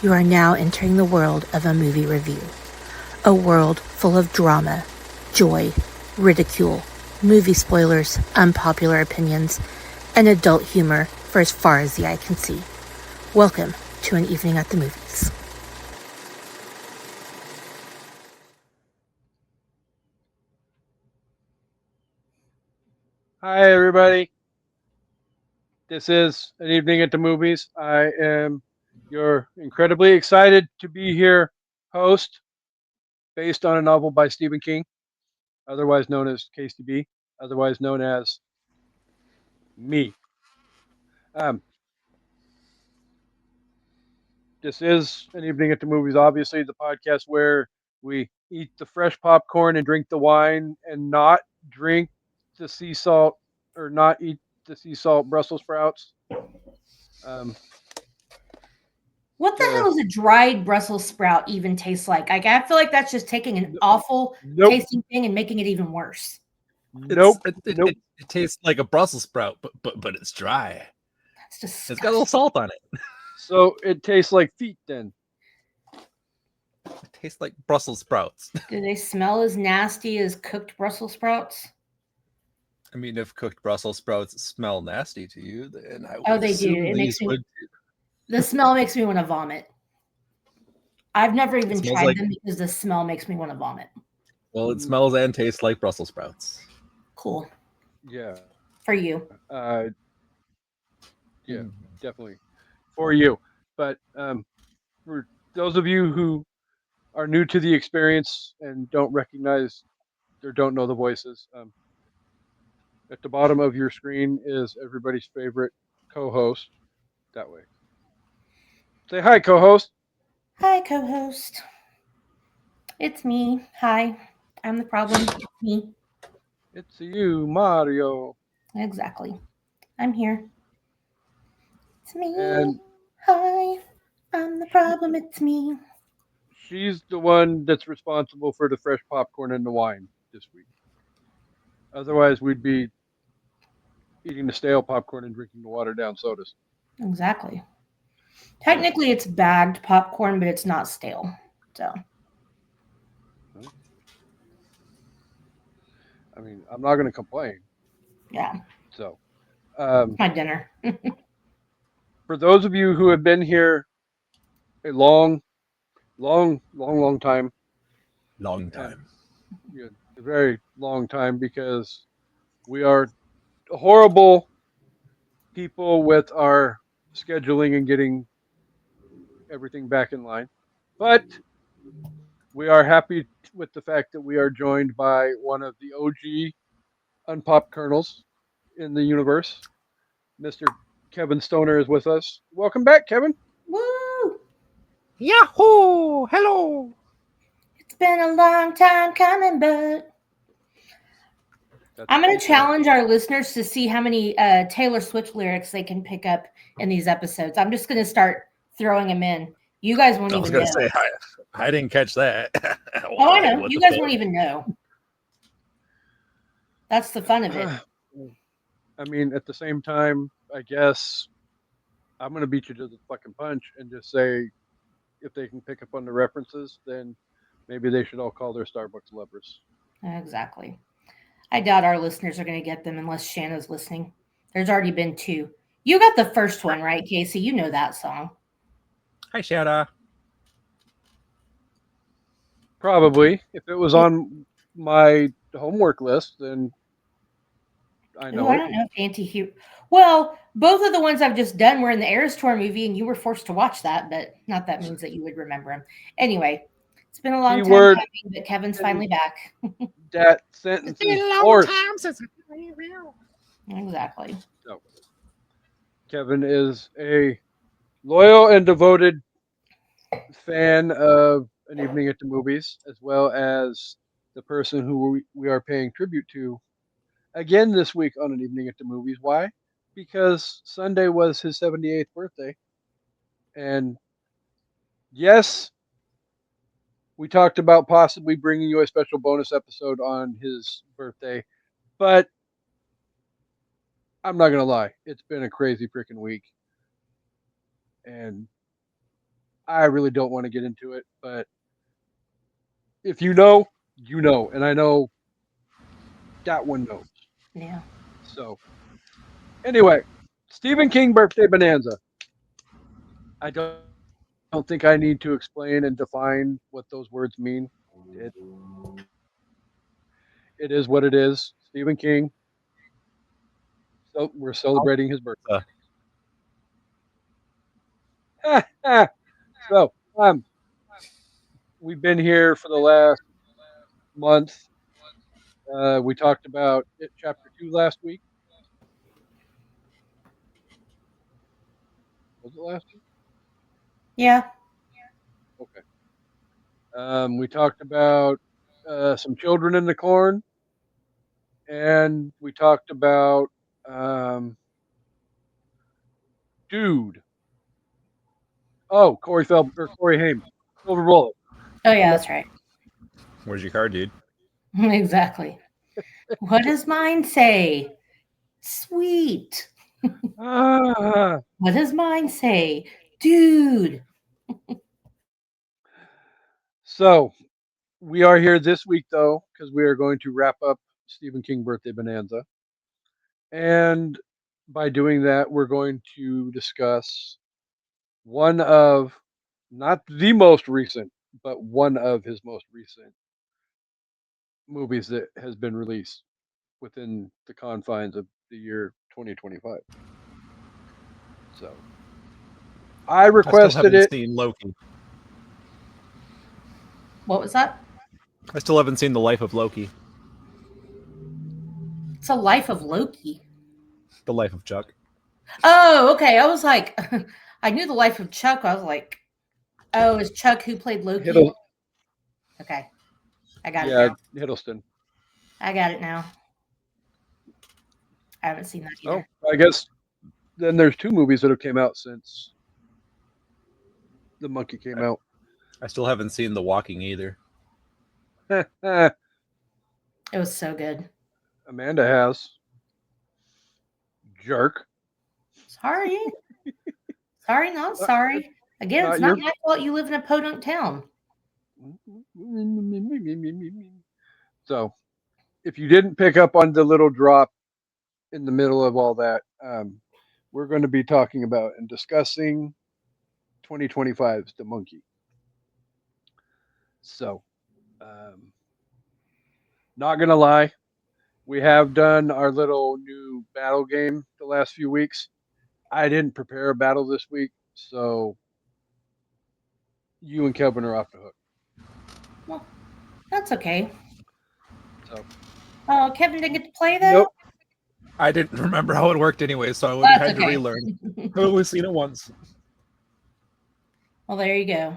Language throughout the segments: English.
You are now entering the world of a movie review. A world full of drama, joy, ridicule, movie spoilers, unpopular opinions, and adult humor for as far as the eye can see. Welcome to An Evening at the Movies. Hi, everybody. This is An Evening at the Movies. I am your incredibly excited to be here host based on a novel by Stephen King, otherwise known as Casey B, otherwise known as me. Um, this is An Evening at the Movies, obviously, the podcast where we eat the fresh popcorn and drink the wine and not drink the sea salt or not eat the sea salt Brussels sprouts. Um, What the the hell does a dried Brussels sprout even taste like? I feel like that's just taking an awful Nope, tasting thing and making it even worse. nope, It, it, nope. it, it tastes like a Brussels sprout, but it's dry. That's disgusting. It's got a little salt on it. So it tastes like feet then. It tastes like Brussels sprouts. Do they smell as nasty as cooked Brussels sprouts? I mean, if cooked Brussels sprouts smell nasty to you, then I would Oh, they do. assume It these makes me. would. The smell makes me want to vomit. I've never even smells tried like- them because the smell makes me want to vomit. Well, it smells and tastes like Brussels sprouts. Cool Yeah. for you. Yeah, definitely for you. But for those of you who are new to the experience and don't recognize or don't know the voices, at the bottom of your screen is everybody's favorite co-host. That way. Say hi, co-host. Hi, co-host. It's me. Hi. I'm the problem. It's me. It's you, Mario. Exactly. I'm here. It's me. And Hi. I'm the problem. It's me. she's the one that's responsible for the fresh popcorn and the wine this week. Otherwise, we'd be eating the stale popcorn and drinking the watered down sodas. Exactly. Technically, it's bagged popcorn, but it's not stale. So, I mean, I'm not going to complain. yeah, So, my dinner. for those of you who have been here a long time, Long and time. a very long time, because we are horrible people with our scheduling and getting everything back in line. But we are happy with the fact that we are joined by one of the OG Unpopped Kernals in the universe. Mr. Kevin Stoner is with us. Welcome back, Kevin. Woo! Yahoo! Hello! It's been a long time coming, but I'm going to challenge our listeners to see how many Taylor Swift lyrics they can pick up in these episodes. I'm just going to start throwing them in. You guys won't I was even going know. to say, I didn't catch that. Oh, I know. You guys won't even know. That's the fun of it. I mean, at the same time, I guess I'm going to beat you to the fucking punch and just say if they can pick up on the references, then maybe they should all call their Starbucks lovers. Exactly. I doubt our listeners are going to get them unless Shanna's listening. There's already been 2. You got the first one, right, Casey? You know that song. Hi, Shada. Probably. If it was on my homework list, then I know I it. don't know if anti-hero. Well, both of the ones I've just done were in the Eras Tour movie, and you were forced to watch that, but not that means that you would remember them. Anyway, it's been a long Keyword time coming, but Kevin's finally back. that sentence It's been is a long forced. time since. Exactly. So, Kevin is a loyal and devoted fan of An Evening at the Movies, as well as the person who we are paying tribute to again this week on An Evening at the Movies. Why? Because Sunday was his 78th birthday. And yes, we talked about possibly bringing you a special bonus episode on his birthday, but I'm not going to lie. It's been a crazy freaking week. And I really don't want to get into it, but if you know, you know, and I know that one knows. Yeah. So anyway, Stephen King Birthday Bonanza. I don't think I need to explain and define what those words mean. It it is what it is. Stephen King. So we're celebrating his birthday. Uh, so we've been here for the last month. We talked about it, chapter 2 last week. Was it last week? Yeah. Okay. We talked about some children in the corn, and we talked about um, dude. Oh, Corey Haim, Silver Bullet. Oh, yeah, that's right. where's your card, dude? Exactly. What does mine say? Sweet. Ah, What does mine say? Dude. so we are here this week though because we are going to wrap up Stephen King Birthday Bonanza, and by doing that, we're going to discuss one of not the most recent, but one of his most recent movies that has been released within the confines of the year 2025. So I I still requested haven't it. seen Loki. What was that? I still haven't seen The Life of Loki. It's a life of Loki. The Life of Chuck. Oh, okay. I was like, I knew the life of Chuck. I was like, oh, is Chuck who played Loki? Hiddle, Okay. I got it yeah, now. Hiddleston. I got it now. I haven't seen that Oh, either. I guess then there's two movies that have came out since the monkey came out. I still haven't seen The Walking either. It was so good. Amanda has. Jerk. Sorry. Sorry, not Not, sorry. Again, it's not not your. my fault you live in a podunk town. So, if you didn't pick up on the little drop in the middle of all that, we're going to be talking about and discussing 2025's The Monkey. So, um, not going to lie, we have done our little new battle game the last few weeks. I didn't prepare a battle this week, so you and Kevin are off the hook. Well, that's okay. So, Oh, Kevin didn't get to play though? nope. I didn't remember how it worked anyway, so I would have That's had to okay. relearn. I've only seen it once. Well, there you go.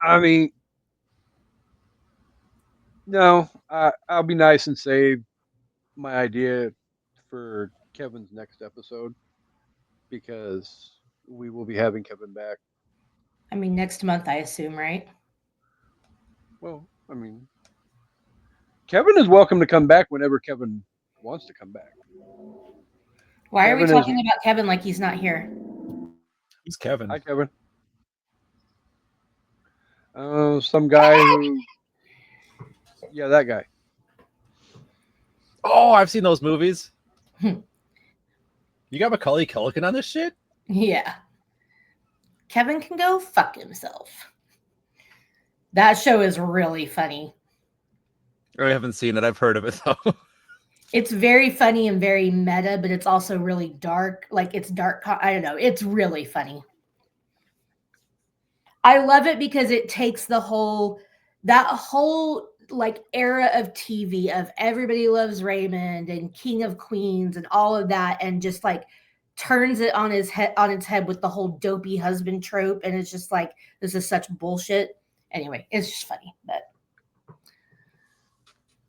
I mean, no, I'll be nice and save my idea for Kevin's next episode because we will be having Kevin back. I mean, next month, I assume, right? Well, I mean, Kevin is welcome to come back whenever Kevin wants to come back. Why are we Kevin is. talking about Kevin like he's not here? Who's Kevin? Hi, Kevin. Some guy who. Yeah, that guy. Oh, I've seen those movies. You got Macaulay Culkin on this shit? Yeah. Kevin can go fuck himself. That show is really funny. I haven't seen it. I've heard of it though. It's very funny and very meta, but it's also really dark. Like it's dark. I don't know. It's really funny. I love it because it takes that whole like era of TV of Everybody Loves Raymond and King of Queens and all of that, and just like turns it on its head with the whole dopey husband trope, and it's just like this is such bullshit. Anyway, it's just funny, but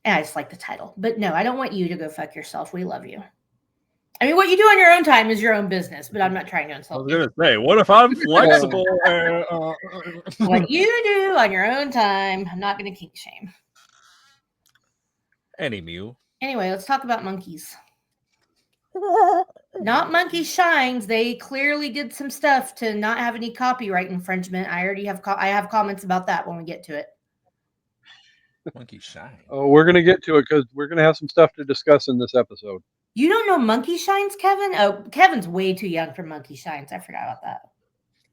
and I just like the title. But no, I don't want you to go fuck yourself. We love you. I mean, what you do on your own time is your own business, but I'm not trying to I insult was you. gonna say, what if I'm flexible? What you do on your own time, I'm not going to kink shame. Any Mew. Anyway, let's talk about monkeys. Not Monkey Shines. They clearly did some stuff to not have any copyright infringement. I already have I have comments about that when we get to it. Monkey Shine. Oh, we're gonna get to it because we're gonna have some stuff to discuss in this episode. You don't know Monkey Shines, Kevin? Oh, Kevin's way too young for Monkey Shines. I forgot about that.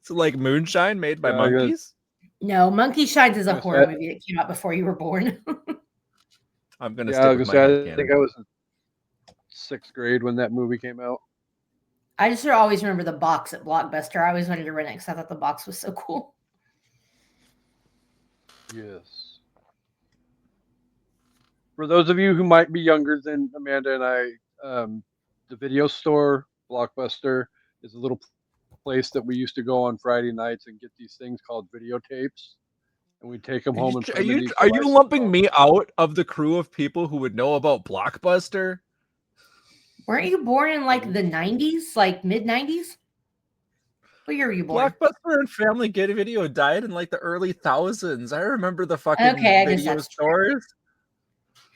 So like moonshine made by Yeah, I guess- monkeys? No, Monkey Shines is a Yes, horror that- movie that came out before you were born. I'm gonna Yeah, stick I with was my gonna head say, I think canon. I was in 6th grade when that movie came out. I just always remember the box at Blockbuster. I always wanted to rent it because I thought the box was so cool. Yes. For those of you who might be younger than Amanda and I, the video store, Blockbuster, is a little place that we used to go on Friday nights and get these things called videotapes. And we'd take them home and put them in these Are you devices lumping called- me out of the crew of people who would know about Blockbuster? Weren't you born in like the 90s, like mid 90s? What year were you born? Blockbuster and Family Video died in like the early thousands. I remember the fucking Okay, I guess video that's true. stores.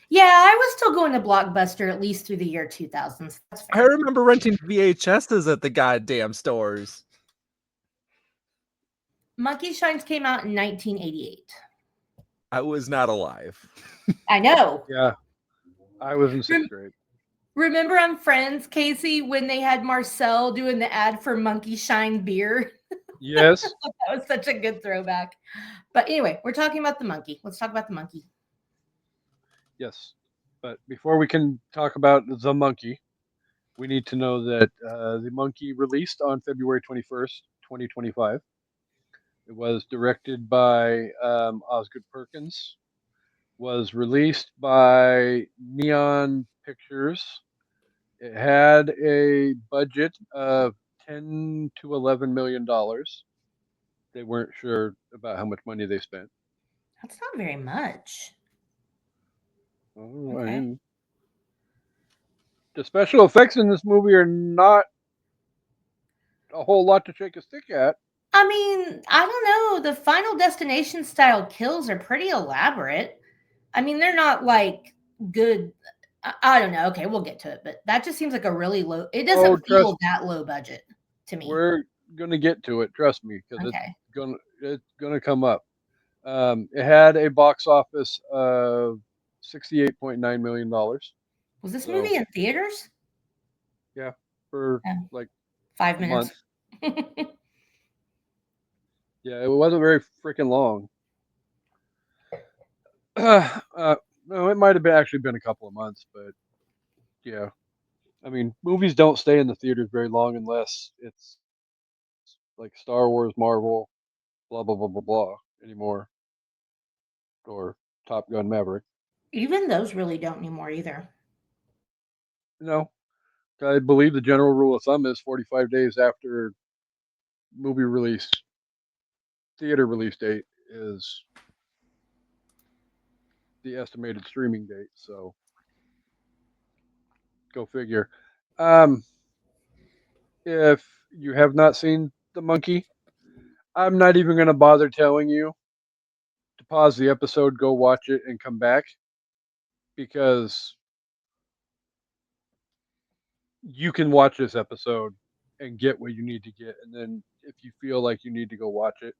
Yeah, I was still going to Blockbuster at least through the year 2000s. That's I fair. remember renting VHSs at the goddamn stores. Monkey Shines came out in 1988. I was not alive. I know. Yeah. I was in 6th grade. Remember on Friends, Kasey, when they had Marcel doing the ad for Monkey Shine beer? Yes. That was such a good throwback. But anyway, we're talking about the monkey. Let's talk about the monkey. Yes. But before we can talk about the monkey, we need to know that the monkey released on February 21st, 2025. It was directed by Osgood Perkins, was released by Neon Pictures. It had a budget of $10 to $11 million. They weren't sure about how much money they spent. That's not very much. Oh, Okay. and the special effects in this movie are not a whole lot to shake a stick at. I mean, I don't know. The Final Destination style kills are pretty elaborate. I mean, they're not like good. I don't know. Okay, we'll get to it, but that just seems like a really low. It doesn't Oh, feel trust- that low budget to me. We're gonna get to it, trust me, because Okay. it's gonna come up. It had a box office of $68.9 million Was this So- movie in theaters? for Yeah. like 5 a minutes. month. Yeah, it wasn't very freaking long. No, it might have actually been a couple of months, but yeah. I mean, movies don't stay in the theaters very long unless it's like Star Wars, Marvel, blah blah blah blah blah anymore, or Top Gun Maverick. Even those really don't anymore either. No, I believe the general rule of thumb is 45 days after movie release, theater release date is the estimated streaming date. So go figure. Um, if you have not seen The Monkey, I'm not even going to bother telling you to pause the episode, go watch it, and come back because you can watch this episode and get what you need to get. And then if you feel like you need to go watch it,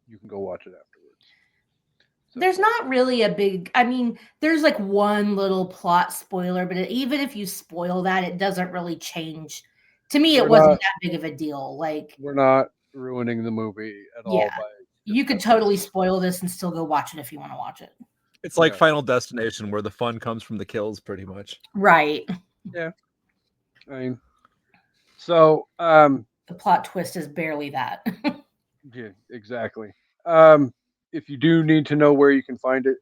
you can go watch it afterwards. So, There's not really a big, I mean, there's like one little plot spoiler, but even if you spoil that, it doesn't really change. To me, it We're wasn't not- that big of a deal. Like, we're not ruining the movie at all Yeah. by you could totally spoil this and still go watch it if you want to watch it. It's like Yeah. Final Destination, where the fun comes from the kills, pretty much. Right. I mean, so The plot twist is barely that. yeah, exactly. If you do need to know where you can find it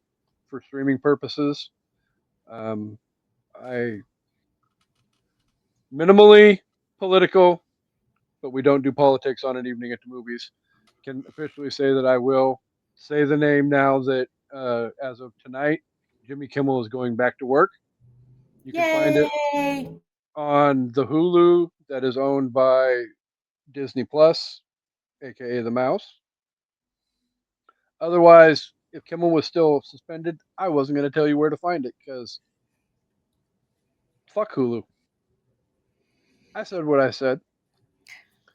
for streaming purposes, I minimally political, but we don't do politics on an evening at the movies. Can officially say that I will say the name now that as of tonight, Jimmy Kimmel is going back to work. You can find it Yay. on the Hulu that is owned by Disney Plus, aka the Mouse. Otherwise, if Kimmel was still suspended, I wasn't going to tell you where to find it because fuck Hulu. I said what I said.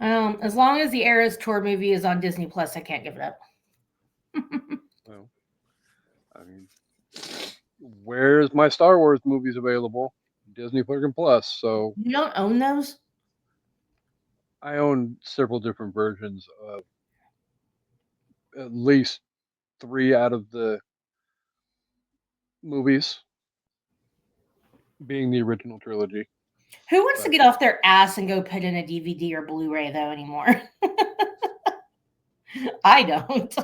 As long as the Eras Tour movie is on Disney Plus, I can't give it up. Well, I mean, where's my Star Wars movies available? Disney Plus. So You don't own those? I own several different versions of at least 3 out of the movies, being the original trilogy. Who wants to But get off their ass and go put in a DVD or Blu-ray though anymore? I don't.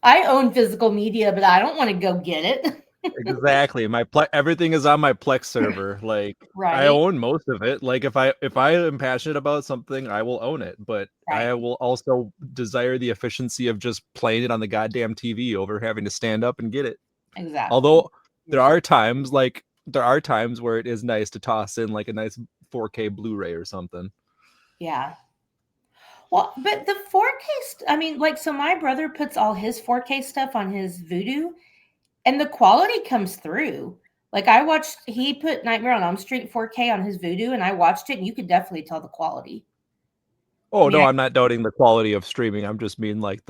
I own physical media, but I don't want to go get it. Exactly. Everything is on my Plex server. Like I Right? own most of it. Like if I am passionate about something, I will own it. But Right. I will also desire the efficiency of just playing it on the goddamn TV over having to stand up and get it. Exactly. Although there are times where it is nice to toss in like a nice 4K Blu-ray or something. Yeah. Well, but the 4K, I mean, like, so my brother puts all his 4K stuff on his Vudu, and the quality comes through. Like, he put Nightmare on Elm Street 4K on his Vudu, and I watched it, and you could definitely tell the quality. Oh, I mean, no, I'm not doubting the quality of streaming. I'm just mean like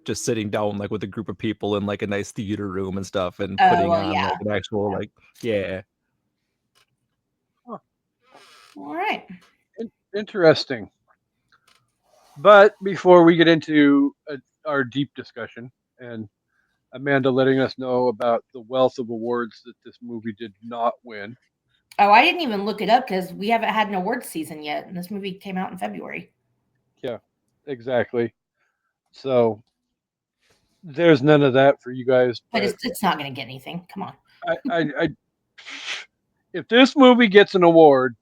just sitting down like with a group of people in like a nice theater room and stuff and Oh, putting well, on yeah. like an actual like yeah. All right. interesting. But before we get into our deep discussion and Amanda letting us know about the wealth of awards that this movie did not win. Oh, I didn't even look it up because we haven't had an awards season yet, and this movie came out in February. Yeah, exactly. So there's none of that for you guys. But But it's not going to get anything. Come on. I, if this movie gets an award,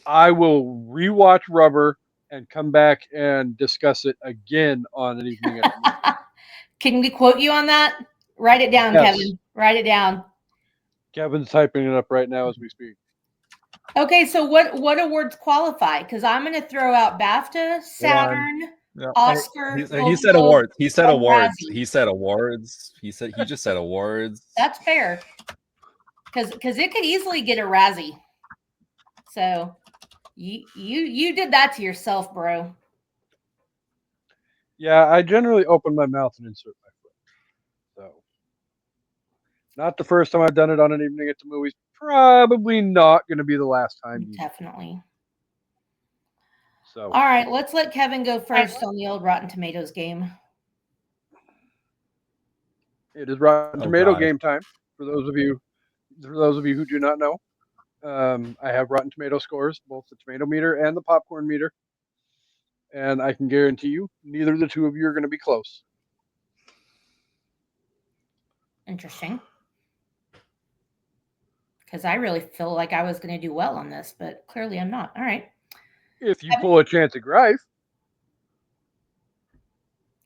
I will rewatch Rubber and come back and discuss it again on an evening at the movie. Can we quote you on that? Write it down, Yes. Kevin. Write it down. Kevin's typing it up right now as we speak. Okay, so what awards qualify? Because I'm going to throw out BAFTA, Saturn, Yeah. Oscar. He Golden said Globe, awards. He said and awards. Razzie. He said awards. He just said awards. That's fair. Because it could easily get a Razzie. So you did that to yourself, bro. Yeah, I generally open my mouth and insert my foot. So, not the first time I've done it on an evening at the movies. Probably not going to be the last time. Either. Definitely. So, All right, let's let Kevin go first on the old Rotten Tomatoes game. it is Rotten Oh, Tomato God. game time. For those of you who do not know, I have Rotten Tomato scores, both the tomato meter and the popcorn meter, and I can guarantee you, neither of the two of you are going to be close. Interesting. Because I really feel like I was going to do well on this, but clearly I'm not. All right. If you pull a chance at Greif,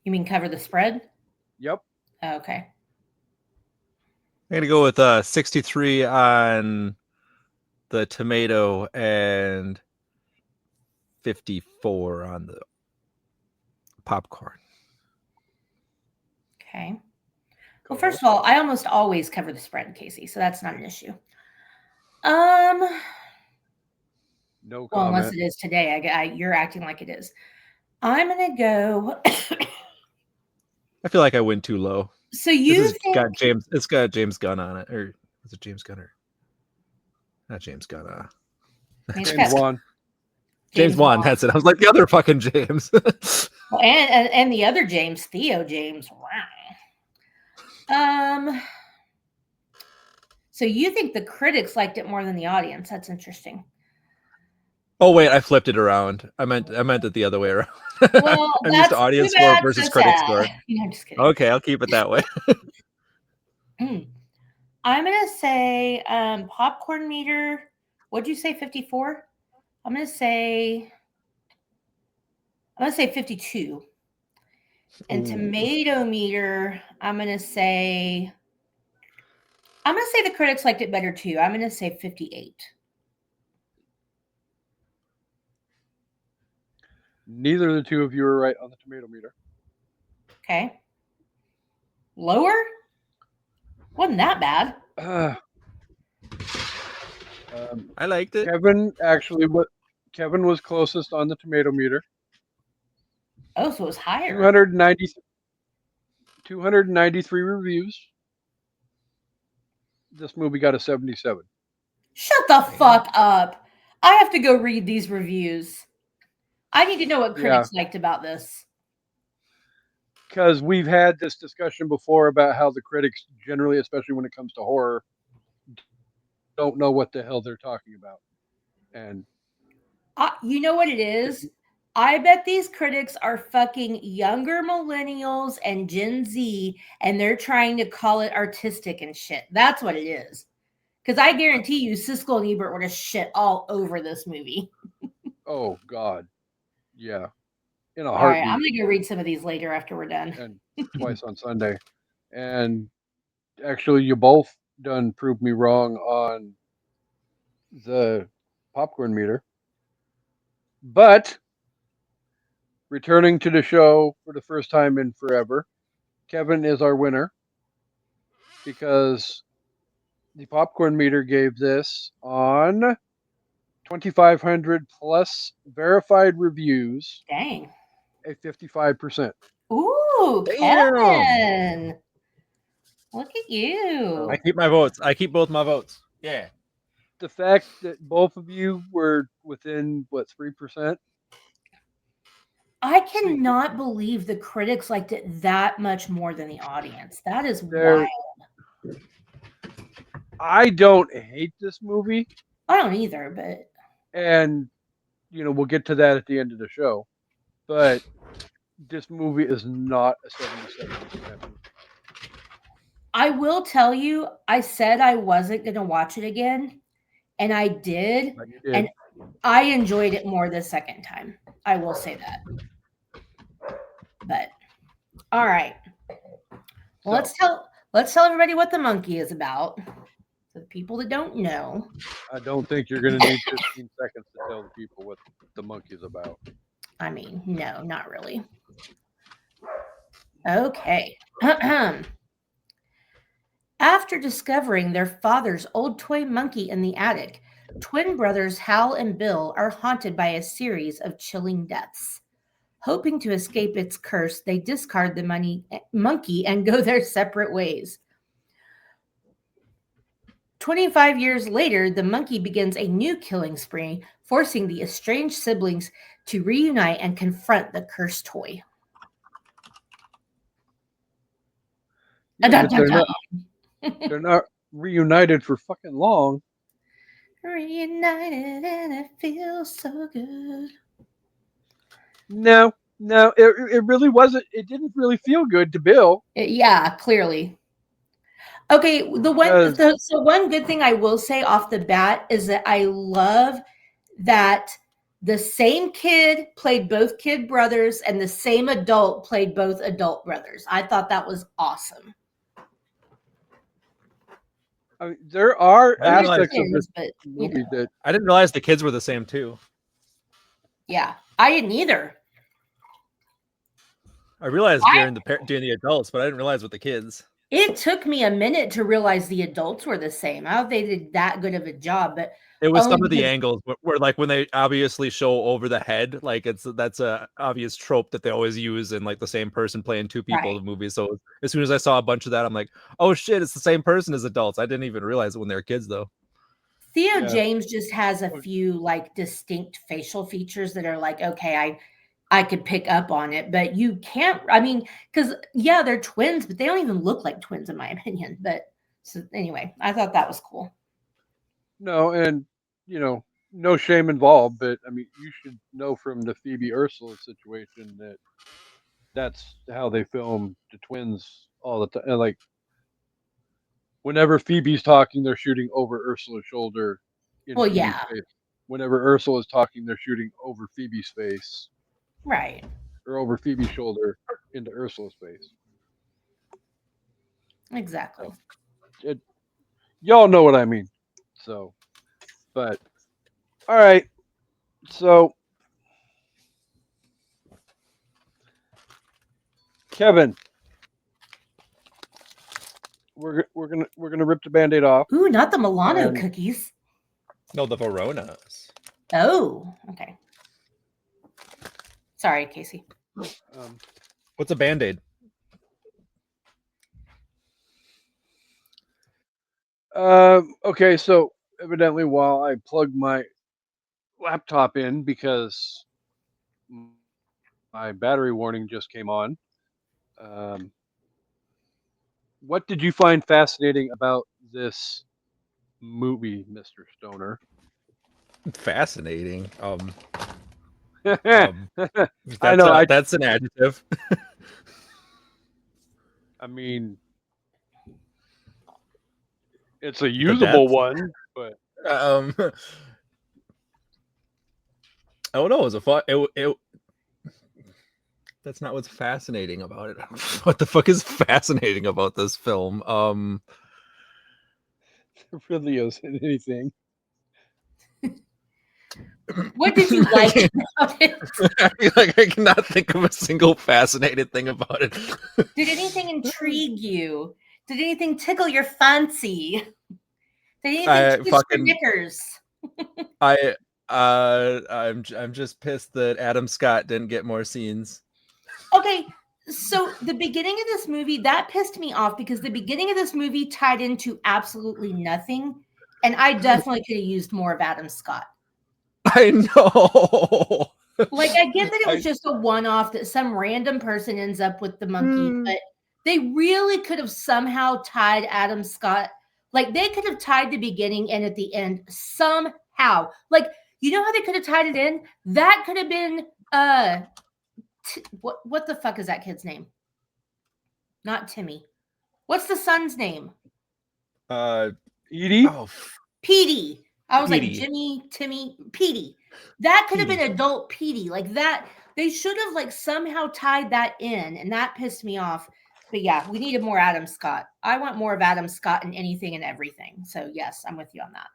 You mean cover the spread? yep. Oh, okay. I'm gonna go with 63 on the tomato and 54 on the popcorn. Okay. Well, first of all, I almost always cover the spread, Kasey, so that's not an issue. No Well, comment. unless it is today. You're acting like it is. I'm gonna go. I feel like I went too low. So you think It's got James Gunn on it, or is it James Gunn? Not James Gunn. James Wan. James Wan. That's it. I was like the other fucking James. Well, and the other James, Theo James. Wow. So you think the critics liked it more than the audience? That's interesting. Oh wait, I flipped it around. I meant it the other way around. Well, I'm used to audience score versus critic score. No, I'm just kidding. Okay, I'll keep it that way. I'm gonna say popcorn meter. What'd you say? 54. I'm gonna say 52. And tomato meter, I'm gonna say the critics liked it better too. I'm gonna say 58. Neither of the two of you are right on the tomato meter. Okay. Lower? Wasn't that bad. I liked it. Kevin was closest on the tomato meter. Oh, so it was higher. 293 reviews. This movie got a 77. Shut the fuck up. I have to go read these reviews. I need to know what critics liked about this. Because we've had this discussion before about how the critics generally, especially when it comes to horror, don't know what the hell they're talking about. And you know what it is? I bet these critics are fucking younger millennials and Gen Z, and they're trying to call it artistic and shit. That's what it is. Because I guarantee you, Siskel and Ebert would have shit all over this movie. oh God, yeah, in a All heartbeat. right, I'm gonna go read some of these later after we're done. And twice on Sunday. And actually, you both done proved me wrong on the popcorn meter. But returning to the show for the first time in forever, Kevin is our winner because the popcorn meter gave this on 2,500 plus verified reviews Dang. a 55%. Ooh, Damn. Kevin. Look at you. I keep my votes. I keep both my votes. Yeah. The fact that both of you were within, what, 3%? I cannot believe the critics liked it that much more than the audience. That is There- wild. I don't hate this movie. I don't either, but And, we'll get to that at the end of the show. But this movie is not a 77% movie. I will tell you, I said I wasn't going to watch it again, and I did, But you did. and I enjoyed it more the second time. I will say that. But all right, well, let's tell everybody what the monkey is about. For the people that don't know, I don't think you're going to need 15 seconds to tell the people what the monkey is about. I mean, no, not really. Okay. After discovering their father's old toy monkey in the attic, twin brothers Hal and Bill are haunted by a series of chilling deaths. Hoping to escape its curse, they discard the monkey and go their separate ways. 25 years later, the monkey begins a new killing spree, forcing the estranged siblings to reunite and confront the cursed toy. Yeah, but they're not reunited for fucking long. Reunited and it feels so good. No, it really wasn't. It didn't really feel good to Bill. Yeah, clearly. Okay, so one good thing I will say off the bat is that I love that the same kid played both kid brothers and the same adult played both adult brothers. I thought that was awesome. I mean, there are aspects of this but movie that I didn't realize the kids were the same too. Yeah, I didn't either. I realized during the adults, but I didn't realize with the kids. It took me a minute to realize the adults were the same. I don't think they did that good of a job, but it was some of the angles where like when they obviously show over the head, like that's a obvious trope that they always use in like the same person playing two people in the movie. So as soon as I saw a bunch of that, I'm like, oh shit, it's the same person as adults. I didn't even realize it when they were kids though. Theo James just has a few like distinct facial features that are like, okay, I could pick up on it, but you can't. I mean, because they're twins, but they don't even look like twins in my opinion. But so anyway, I thought that was cool. No, and no shame involved, but I mean, you should know from the Phoebe Ursula situation that that's how they film the twins all the time. Like whenever Phoebe's talking, they're shooting over Ursula's shoulder. Phoebe's face. Whenever Ursula's talking, they're shooting over Phoebe's face. Right. Or over Phoebe's shoulder into Ursula's face. Exactly. So y'all know what I mean. So, but all right. So, Kevin, we're gonna rip the Band-Aid off. Ooh, not the Milano cookies. No, the Veronas. Oh, okay. Sorry, Kasey. What's a Band-Aid? Okay, so evidently while I plugged my laptop in because my battery warning just came on, what did you find fascinating about this movie, Mr. Stoner? Fascinating. I know. That's an adjective. I mean, it's a The usable death. one, but I don't know. It was a fun. It. That's not what's fascinating about it. What the fuck is fascinating about this film? there really isn't anything. What did you like about it? I feel like I cannot think of a single fascinating thing about it. Did anything intrigue you? Did anything tickle your fancy? Did anything kiss your knickers? I'm just pissed that Adam Scott didn't get more scenes. Okay, so the beginning of this movie, that pissed me off because the beginning of this movie tied into absolutely nothing, and I definitely could have used more of Adam Scott. I know. Like, I get that it was just a one-off that some random person ends up with the monkey, but they really could have somehow tied Adam Scott. Like, they could have tied the beginning and at the end somehow. Like, you know how they could have tied it in? That could have been what the fuck is that kid's name? Not Timmy. What's the son's name? Edie? Oh, Petey. I was Petey. like Jimmy, Timmy, Petey. That could have been adult Petey. Like that, they should have like somehow tied that in, and that pissed me off. But yeah, we needed more Adam Scott. I want more of Adam Scott in anything and everything. So yes, I'm with you on that.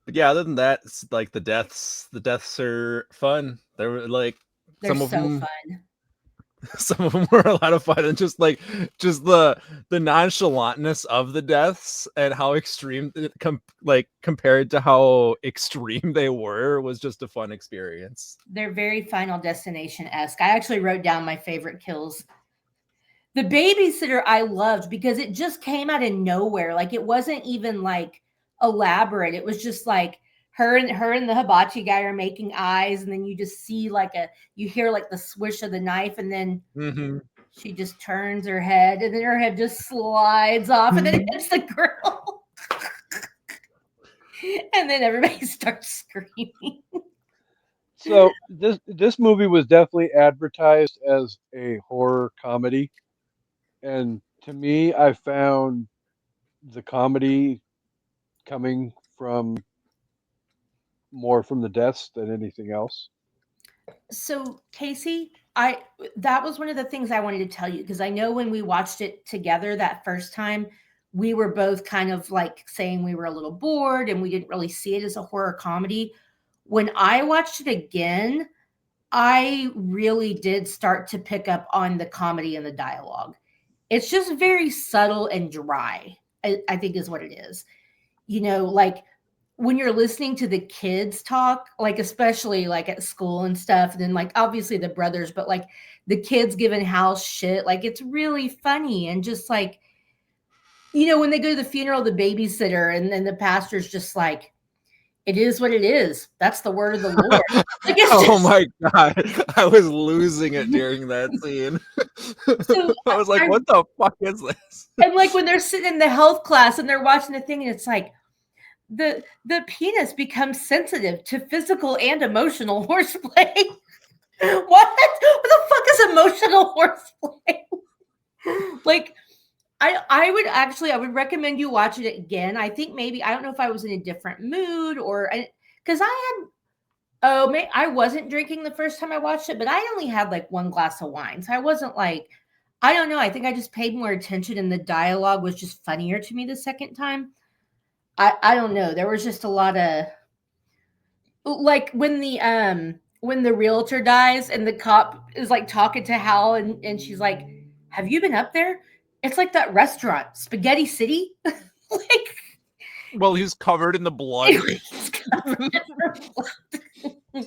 But yeah, other than that, it's like the deaths are fun. They were like They're some of so them fun. Some of them were a lot of fun, and just the nonchalantness of the deaths and how extreme compared to how extreme they were was just a fun experience. They're very Final Destination-esque. I actually wrote down my favorite kills. The babysitter I loved because it just came out of nowhere. Like it wasn't even like elaborate. It was just like her and the hibachi guy are making eyes, and then you just see you hear like the swish of the knife, and then she just turns her head, and then her head just slides off, and then it hits the grill. And then everybody starts screaming. So this movie was definitely advertised as a horror comedy, and to me, I found the comedy coming from more from the deaths than anything else. So Kasey, that was one of the things I wanted to tell you, because I know when we watched it together that first time, we were both kind of like saying we were a little bored and we didn't really see it as a horror comedy. When I watched it again, I really did start to pick up on the comedy and the dialogue. It's just very subtle and dry, I think is what it is. You know, like when you're listening to the kids talk, like especially like at school and stuff, and then like obviously the brothers, but like the kids giving house shit, like it's really funny. And just like, you know, when they go to the funeral, the babysitter, and then the pastor's just like, it is what it is. That's the word of the Lord. Like, oh my God. I was losing it during that scene. So I was like, what the fuck is this? And like when they're sitting in the health class and they're watching the thing, and it's like, the penis becomes sensitive to physical and emotional horseplay. What the fuck is emotional horseplay? Like, I would recommend you watch it again. I think maybe, I don't know if I was in a different mood or because I wasn't drinking the first time I watched it, but I only had like one glass of wine. So I wasn't like, I don't know. I think I just paid more attention, and the dialogue was just funnier to me the second time. I don't know. There was just a lot of like when the realtor dies and the cop is like talking to Hal, and she's like, "Have you been up there? It's like that restaurant, Spaghetti City." Like Well, he's covered in the blood. He's covered in blood.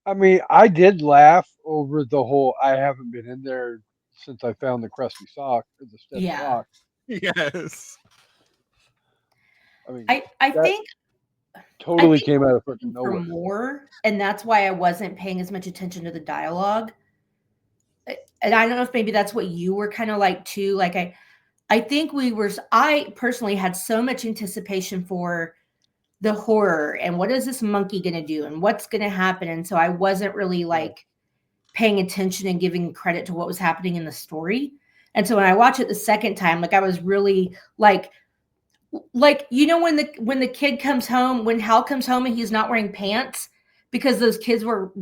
I mean, I did laugh over the whole. I haven't been in there since I found the crusty sock or the steady Yeah. sock. Yes. I mean, I that think totally came out of fucking looking for nowhere. more, and that's why I wasn't paying as much attention to the dialogue. And I don't know if maybe that's what you were kind of like too. Like I think I personally had so much anticipation for the horror and what is this monkey going to do and what's going to happen. And so I wasn't really like paying attention and giving credit to what was happening in the story. And so when I watch it the second time, like I was really like you know when the kid comes home, when Hal comes home and he's not wearing pants because those kids were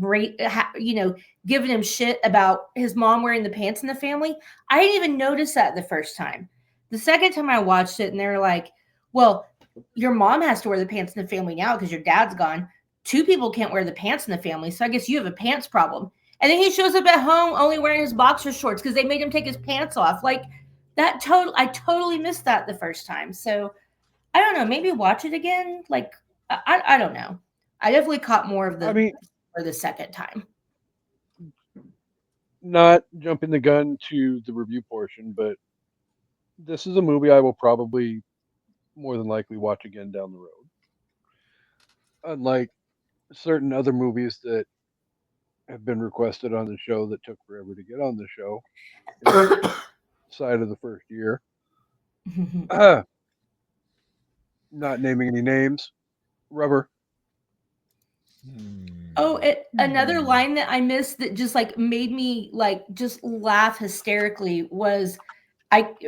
giving him shit about his mom wearing the pants in the family. I didn't even notice that the first time. The second time I watched it and they're like, well, your mom has to wear the pants in the family now because your dad's gone. Two people can't wear the pants in the family, so I guess you have a pants problem. And then he shows up at home only wearing his boxer shorts because they made him take his pants off. Like I totally missed that the first time. So I don't know, maybe watch it again. Like I don't know. I definitely caught more of the second time. Not jumping the gun to the review portion, but this is a movie I will probably more than likely watch again down the road. Unlike certain other movies that have been requested on the show that took forever to get on the show inside of the first year. Not naming any names. Rubber. Oh, another line that I missed that just like made me like just laugh hysterically was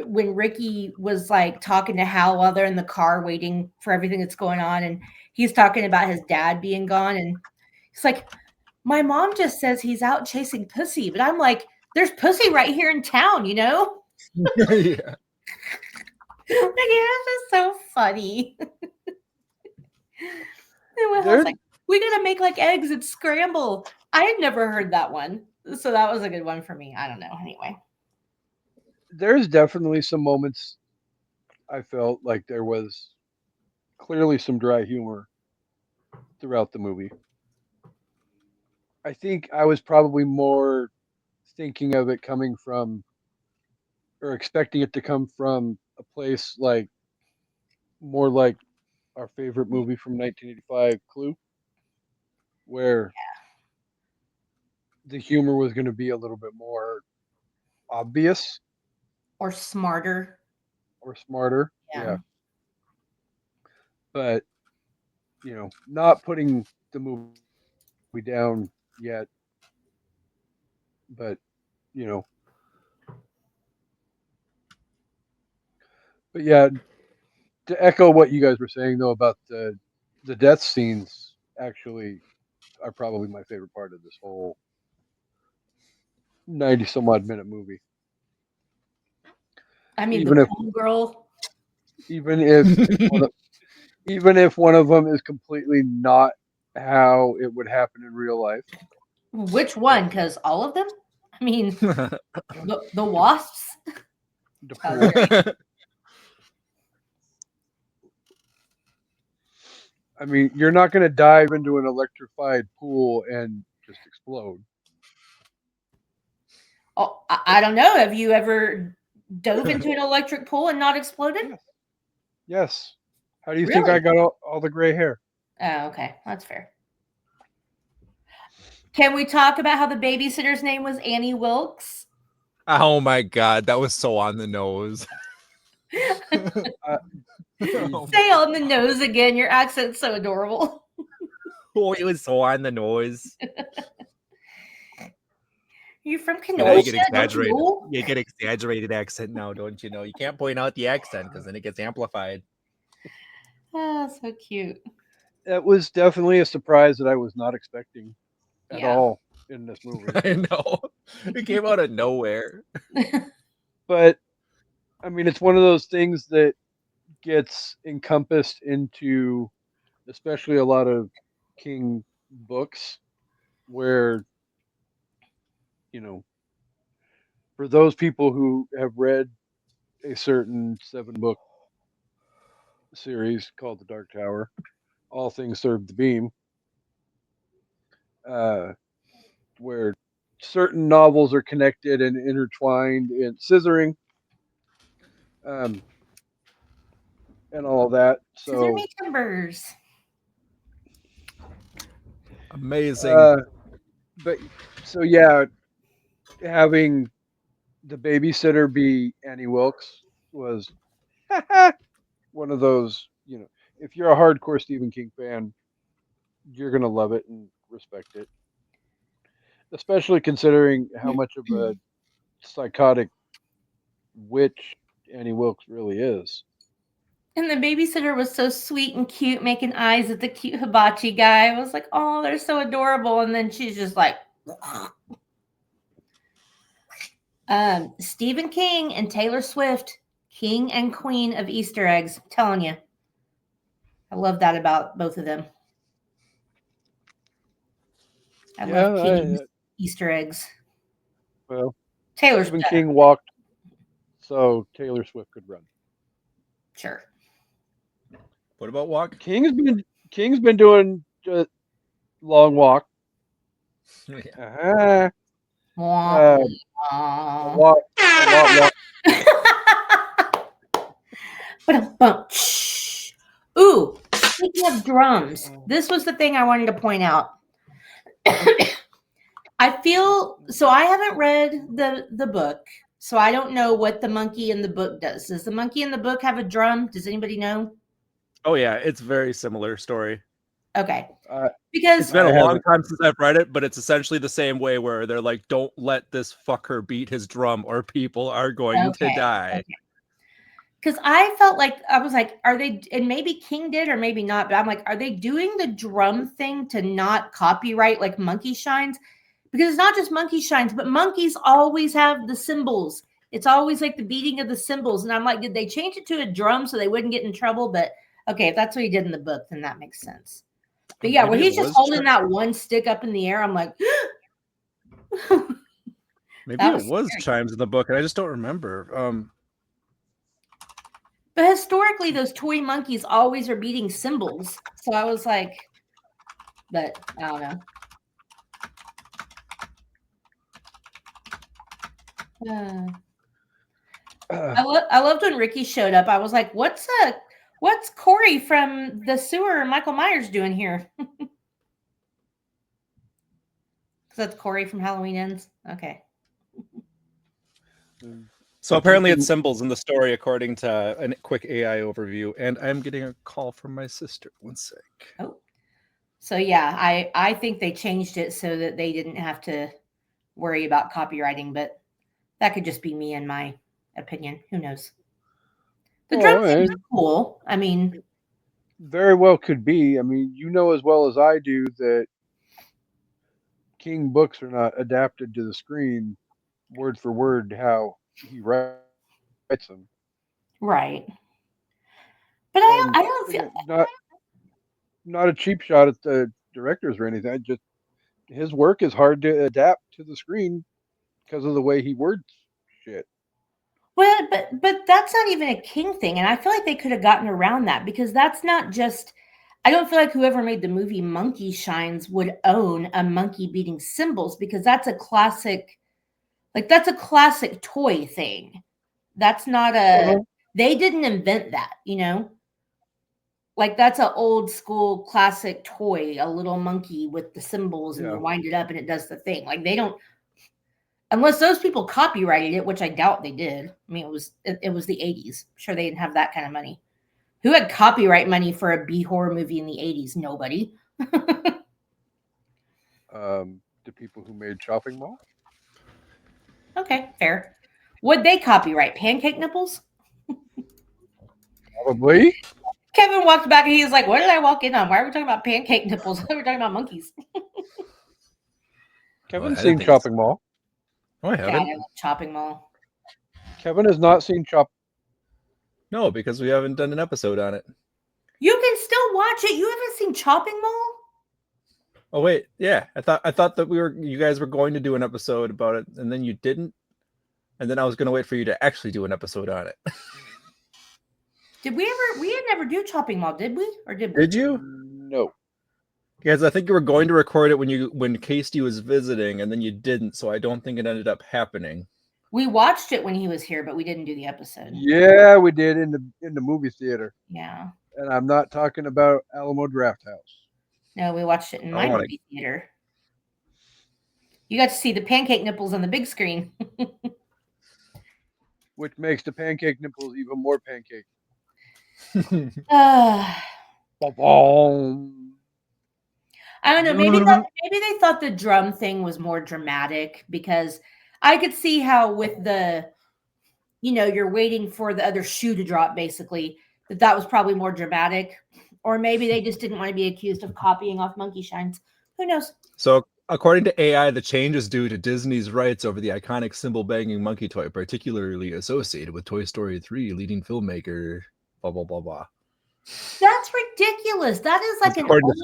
when Ricky was like talking to Hal while they're in the car waiting for everything that's going on, and he's talking about his dad being gone, and he's like, "My mom just says he's out chasing pussy," but I'm like, "There's pussy right here in town, you know?" Yeah. Like, it's just so funny. And I was like, we gotta make like eggs and scramble. I had never heard that one. So that was a good one for me. I don't know. Anyway. There's definitely some moments I felt like there was clearly some dry humor throughout the movie. I think I was probably more thinking of it coming from or expecting it to come from a place like more like our favorite movie from 1985, Clue, where the humor was going to be a little bit more obvious Or smarter. or smarter. Yeah. Yeah. But, not putting the movie down yet, but, you know, but yeah, to echo what you guys were saying though about the death scenes actually are probably my favorite part of this whole 90 some odd minute movie. I mean, Even the if pool girl. even if one of, even if one of them is completely not how it would happen in real life. Which one? Because all of them? I mean, the wasps. The That was pool. great. I mean, you're not going to dive into an electrified pool and just explode. Oh, I don't know. Have you ever dove into an electric pool and not exploded? Yes. Yes. How do you think Really? I got all the gray hair? Oh, okay. That's fair. Can we talk about how the babysitter's name was Annie Wilkes? Oh my god, that was so on the nose. Say on the nose again. Your accent's so adorable. Oh, it was so on the nose. You're from You know, you get Kenosha, don't you exaggerated. know? You get exaggerated accent now, don't you know? You can't point out the accent because then it gets amplified. Oh, so cute. That was definitely a surprise that I was not expecting at Yeah. all in this movie. I know. It came out of nowhere. But I mean, it's one of those things that gets encompassed into especially a lot of King books where, you know, for those people who have read a certain 7 book series called The Dark Tower. All things serve the beam, uh, where certain novels are connected and intertwined in scissoring, um, and all that. Scissor So, me timbers. Amazing. uh, but so yeah, having the babysitter be Annie Wilkes was one of those. If you're a hardcore Stephen King fan, you're gonna love it and respect it, especially considering how much of a psychotic witch Annie Wilkes really is. And the babysitter was so sweet and cute, making eyes at the cute hibachi guy. I was like, oh, they're so adorable. And then she's just like, Stephen King and Taylor Swift, king and queen of Easter eggs. I'm telling you. I love that about both of them. I love King's Easter eggs. Well, Taylor's Stephen better. King walked so Taylor Swift could run. Sure. What about walk? King's been doing a long walk. Yeah. A lot. Ooh, speaking of drums, this was the thing I wanted to point out. I feel so. I haven't read the book, so I don't know what the monkey in the book does. Does the monkey in the book have a drum? Does anybody know? Oh yeah, it's very similar story. Okay, because it's been a long time since I've read it, but it's essentially the same way where they're like, "Don't let this fucker beat his drum, or people are going to die." Okay. Because I felt like I was like, are they? And maybe King did, or maybe not. But I'm like, are they doing the drum thing to not copyright like Monkey Shines? Because it's not just Monkey Shines, but monkeys always have the cymbals. It's always like the beating of the cymbals. And I'm like, did they change it to a drum so they wouldn't get in trouble? But okay, if that's what he did in the book, then that makes sense. But yeah, when he's just holding that one stick up in the air, I'm like, maybe it was chimes in the book, and I just don't remember. But historically, those toy monkeys always are beating cymbals. So I was like, but I don't know. I loved when Ricky showed up. I was like, what's Corey from the sewer Michael Myers doing here? Because that's Corey from Halloween Ends. Okay. So apparently it's symbols in the story, according to a quick AI overview. And I'm getting a call from my sister. One sec. Oh. So yeah, I think they changed it so that they didn't have to worry about copywriting, but that could just be me and my opinion. Who knows? The drum thing is cool. I mean, very well could be. I mean, you know as well as I do that King books are not adapted to the screen word for word how he writes them. Right. But I don't feel not a cheap shot at the directors or anything. Just his work is hard to adapt to the screen because of the way he words shit. Well, but that's not even a King thing, and I feel like they could have gotten around that because that's not just. I don't feel like whoever made the movie Monkey Shines would own a monkey beating cymbals because that's a classic, that's a classic toy thing. That's not a. They didn't invent that, Like that's an old school classic toy, a little monkey with the cymbals, and you wind it up and it does the thing. Like they don't. Unless those people copyrighted it, which I doubt they did. I mean, it was the 80s. I'm sure they didn't have that kind of money. Who had copyright money for a B horror movie in the 80s? Nobody. The people who made Chopping Mall. Okay, fair. Would they copyright Pancake Nipples? Probably. Kevin walked back and he was like, "What did I walk in on? Why are we talking about Pancake Nipples? We're talking about monkeys." Kevin's seen Chopping Mall. Oh, I haven't. God, I love Chopping Mall. Kevin has not seen No, because we haven't done an episode on it. You can still watch it. You haven't seen Chopping Mall? Oh wait, yeah. I thought that you guys were going to do an episode about it, and then you didn't. And then I was going to wait for you to actually do an episode on it. Did we ever? We had never do Chopping Mall, did we? Or did we? Did you? No. Yes, I think you were going to record it when Kasey was visiting, and then you didn't. So I don't think it ended up happening. We watched it when he was here, but we didn't do the episode. Yeah, we did in the movie theater. Yeah. And I'm not talking about Alamo Drafthouse. No, we watched it in my movie theater. You got to see the pancake nipples on the big screen. Which makes the pancake nipples even more pancake. Ba-boom. I don't know. Maybe they thought the drum thing was more dramatic, because I could see how with the, you're waiting for the other shoe to drop, basically, that was probably more dramatic. Or maybe they just didn't want to be accused of copying off Monkey Shines. Who knows? So, according to AI, the change is due to Disney's rights over the iconic cymbal-banging monkey toy, particularly associated with Toy Story 3 leading filmmaker, blah, blah, blah, blah. That's ridiculous. That is like an old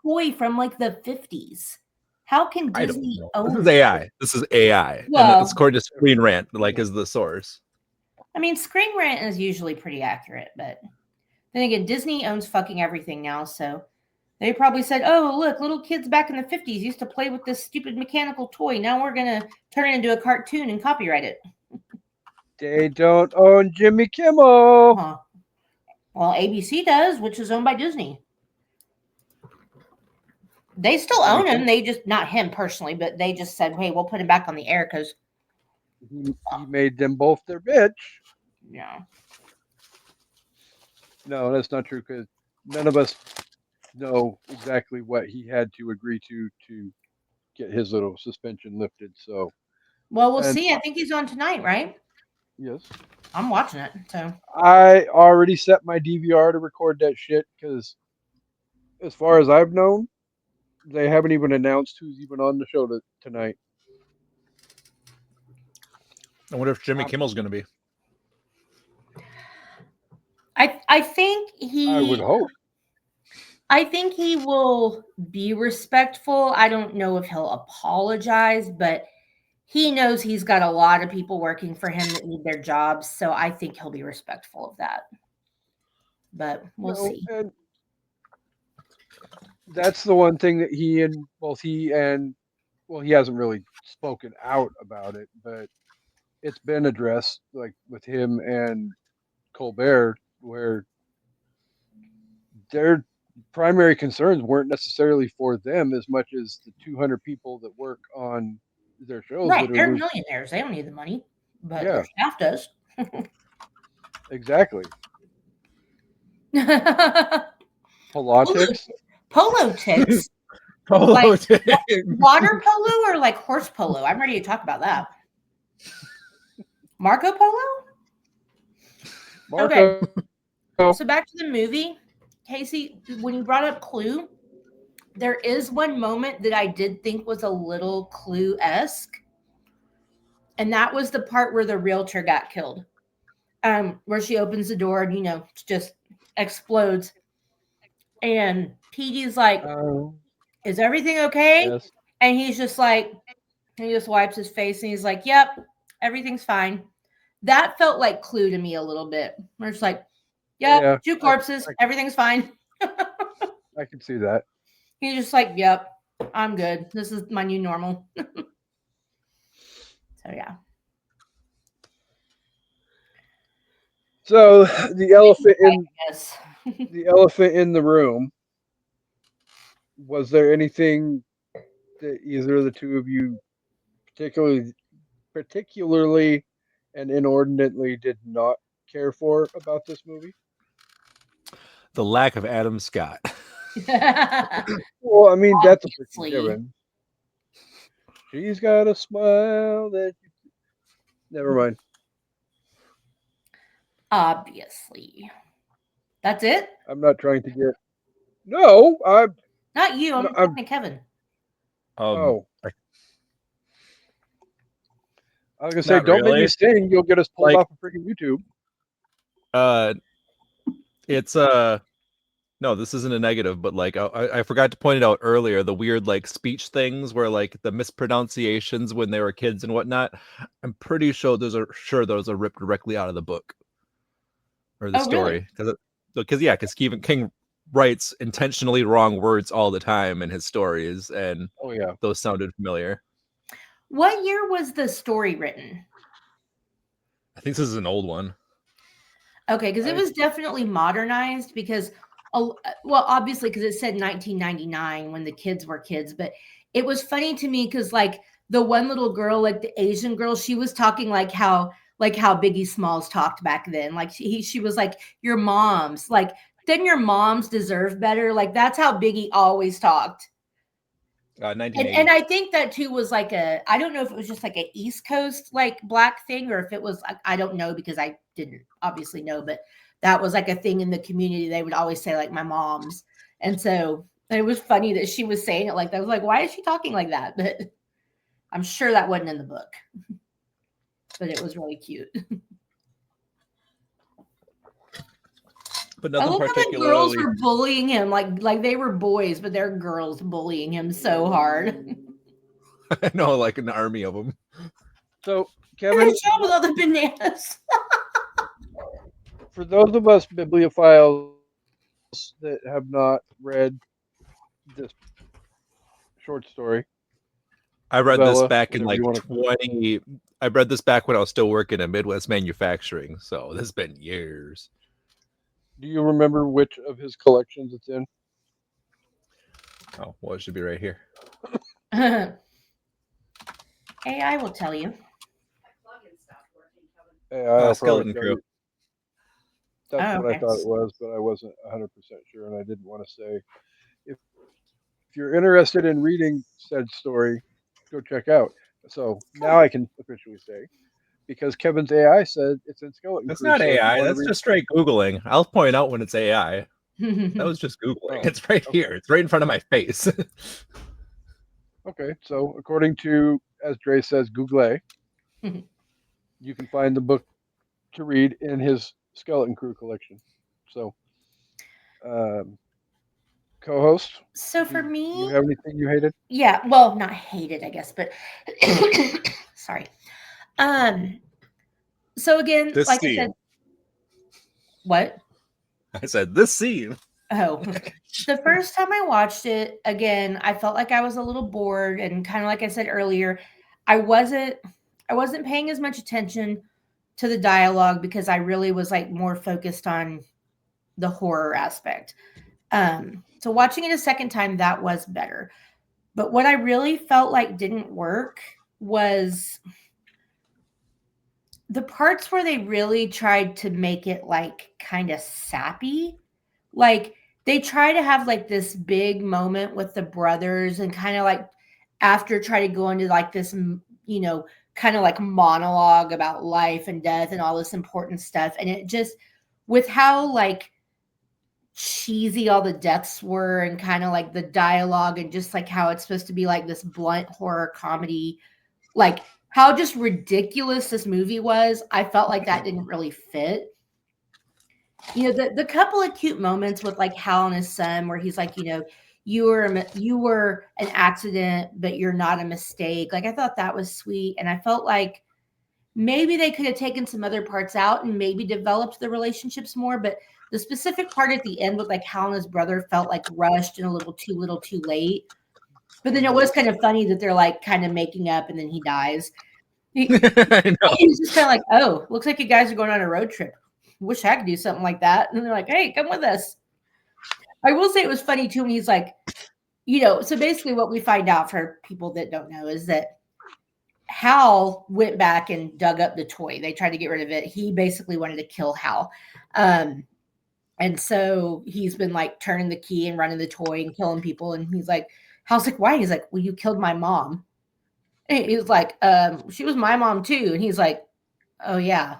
toy from like the 50s. How can Disney own this is AI? This is AI. Well, and it's according to Screen Rant, like, is the source. I mean, Screen Rant is usually pretty accurate, but then again, Disney owns fucking everything now, so they probably said, oh, look, little kids back in the 50s used to play with this stupid mechanical toy. Now we're going to turn it into a cartoon and copyright it. They don't own Jimmy Kimmel. Huh. Well, ABC does, which is owned by Disney. They still own him. They just, not him personally, but they just said, hey, we'll put him back on the air because he made them both their bitch. Yeah. No, that's not true, because none of us know exactly what he had to agree to get his little suspension lifted. So, well, we'll see. I think he's on tonight, right? Yes. I'm watching it. So I already set my DVR to record that shit, because as far as I've known, they haven't even announced who's even on the show tonight. I wonder if Jimmy Kimmel's going to be. I think I would hope. I think he will be respectful. I don't know if he'll apologize, but he knows he's got a lot of people working for him that need their jobs, so I think he'll be respectful of that. But we'll see. And that's the one thing that he hasn't really spoken out about it, but it's been addressed, like with him and Colbert, where their primary concerns weren't necessarily for them as much as the 200 people that work on their shows. Right, they're millionaires. They don't need the money, but their staff does. Exactly. Politics? Politics. Politics. Like, water polo or like horse polo? I'm ready to talk about that. Marco Polo? Marco. Okay. So back to the movie. Kasey, when you brought up Clue, there is one moment that I did think was a little Clue-esque. And that was the part where the realtor got killed. Where she opens the door and, just explodes. And Petey's like, is everything okay? Yes. And he's just like, he just wipes his face and he's like, yep, everything's fine. That felt like Clue to me a little bit. We're just like, yep, 2 corpses, everything's fine. I can see that. He's just like, yep, I'm good. This is my new normal. So, yeah. So the elephant in the room. Was there anything that either of the two of you particularly and inordinately did not care for about this movie? The lack of Adam Scott. Well, I mean, that's a pretty given. She's got a smile that... Never mind. Obviously. That's it? I'm not trying to get... No, I'm... Not you, I'm talking to Kevin. I was going to say, don't make me sing. You'll get us pulled off of freaking YouTube. It's no, this isn't a negative, but like I forgot to point it out earlier, the weird like speech things where like the mispronunciations when they were kids and whatnot. I'm pretty sure those are ripped directly out of the book. or the Oh, really? story. Because Stephen King writes intentionally wrong words all the time in his stories, and Oh yeah. those sounded familiar. What year was the story written? I think this is an old one. Okay, because it I- was definitely modernized because, well, obviously because it said 1999 when the kids were kids, but it was funny to me because like the one little girl, like the Asian girl, she was talking like how Biggie Smalls talked back then. Like she was like your moms, like then your moms deserve better. Like that's how Biggie always talked. 1980. And I think that too was like I don't know if it was just like a East Coast like black thing or if it was I don't know because I didn't obviously know, but that was like a thing in the community. They would always say like my mom's, and so it was funny that she was saying it like that. I was like, why is she talking like that? But I'm sure that wasn't in the book, but it was really cute. But I nothing love how the girls particularly. were bullying him like they were boys, but they're girls bullying him so hard. I know, like an army of them. So And Kevin, then show with all the bananas. for those of us bibliophiles that have not read this short story, I read this novella, back in whatever like you want to call it, 20. I read this back when I was still working in Midwest manufacturing. So this has been years. do you remember which of his collections it's in? Oh, well, it should be right here. AI will tell you. Hey, I'll probably Skeleton tell Crew. you. That's Oh, what I okay. thought it was, but I wasn't 100% sure, and I didn't want to say. If you're interested in reading said story, go check out. So now I can officially say, because Kevin's AI said it's in Skeleton That's Crew. not So if you AI. want to That's read, just straight Googling. I'll point out when it's AI. That was just Googling. oh, It's right okay, here. It's right in front of my face. okay. So according to, as Dre says, Google, you can find the book to read in his Skeleton Crew collection. So, um, co-host, So for do you me, have anything you hated? yeah, well, not hated, I guess, but sorry. Um, so again, This like I said, scene. what? I said this scene. Oh, the first time I watched it, again, I felt like I was a little bored and kind of like I said earlier, I wasn't I wasn't paying as much attention to the dialogue because I really was like more focused on the horror aspect. So watching it a second time, that was better. But what I really felt like didn't work was the parts where they really tried to make it like kind of sappy. Like they try to have like this big moment with the brothers and kind of like after try to go into like this, kind of like monologue about life and death and all this important stuff. And it just, with how like cheesy all the deaths were and kind of like the dialogue and just like how it's supposed to be like this blunt horror comedy, like how just ridiculous this movie was, I felt like that didn't really fit. The couple of cute moments with like Hal and his son where he's like, you were an accident, but you're not a mistake. Like I thought that was sweet. And I felt like maybe they could have taken some other parts out and maybe developed the relationships more. But the specific part at the end with like Hal and his brother felt like rushed and a little too late. But then it was kind of funny that they're like kind of making up and then he dies. I know. He's just kind of like, oh, looks like you guys are going on a road trip. Wish I could do something like that. And they're like, hey, come with us. I will say it was funny too when he's like, so basically what we find out for people that don't know is that Hal went back and dug up the toy. They tried to get rid of it. He basically wanted to kill Hal. And so he's been like turning the key and running the toy and killing people. And he's like, Hal's like, why? He's like, well, you killed my mom. And he was like, she was my mom too. And he's like, oh yeah.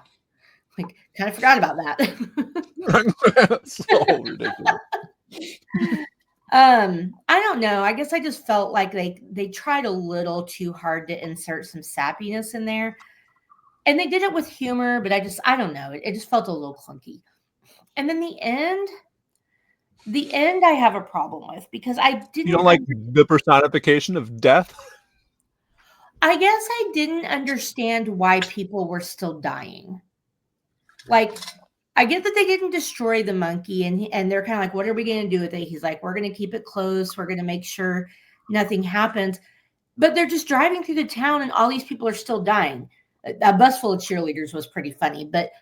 Like, kind of forgot about that. So ridiculous. I don't know. I guess I just felt like they tried a little too hard to insert some sappiness in there. And they did it with humor, but I don't know. It just felt a little clunky. And then the end I have a problem with because I didn't. You don't like the personification of death? I guess I didn't understand why people were still dying. Like, I get that they didn't destroy the monkey, and they're kind of like, what are we going to do with it? He's like, we're going to keep it close. We're going to make sure nothing happens. But they're just driving through the town, and all these people are still dying. A bus full of cheerleaders was pretty funny, but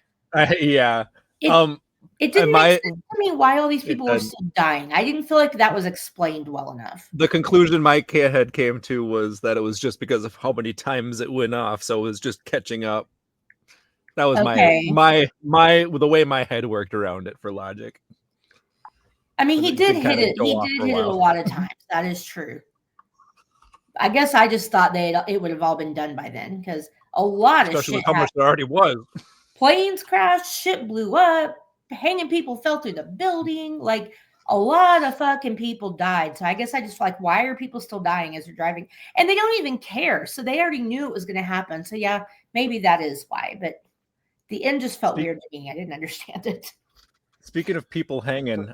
yeah. It didn't make sense to me why all these people were still dying. I didn't feel like that was explained well enough. The conclusion my head came to was that it was just because of how many times it went off, so it was just catching up. That was my the way my head worked around it for logic. I mean, he did hit it. He did hit it a lot of times. That is true. I guess I just thought it would have all been done by then, because a lot of shit with how much there already was. Planes crashed, shit blew up, hanging people fell through the building. Like, a lot of fucking people died. So I guess I just feel like, why are people still dying as they're driving? And they don't even care. So they already knew it was going to happen. So yeah, maybe that is why. But the end just felt weird to me. I didn't understand it. Speaking of people hanging,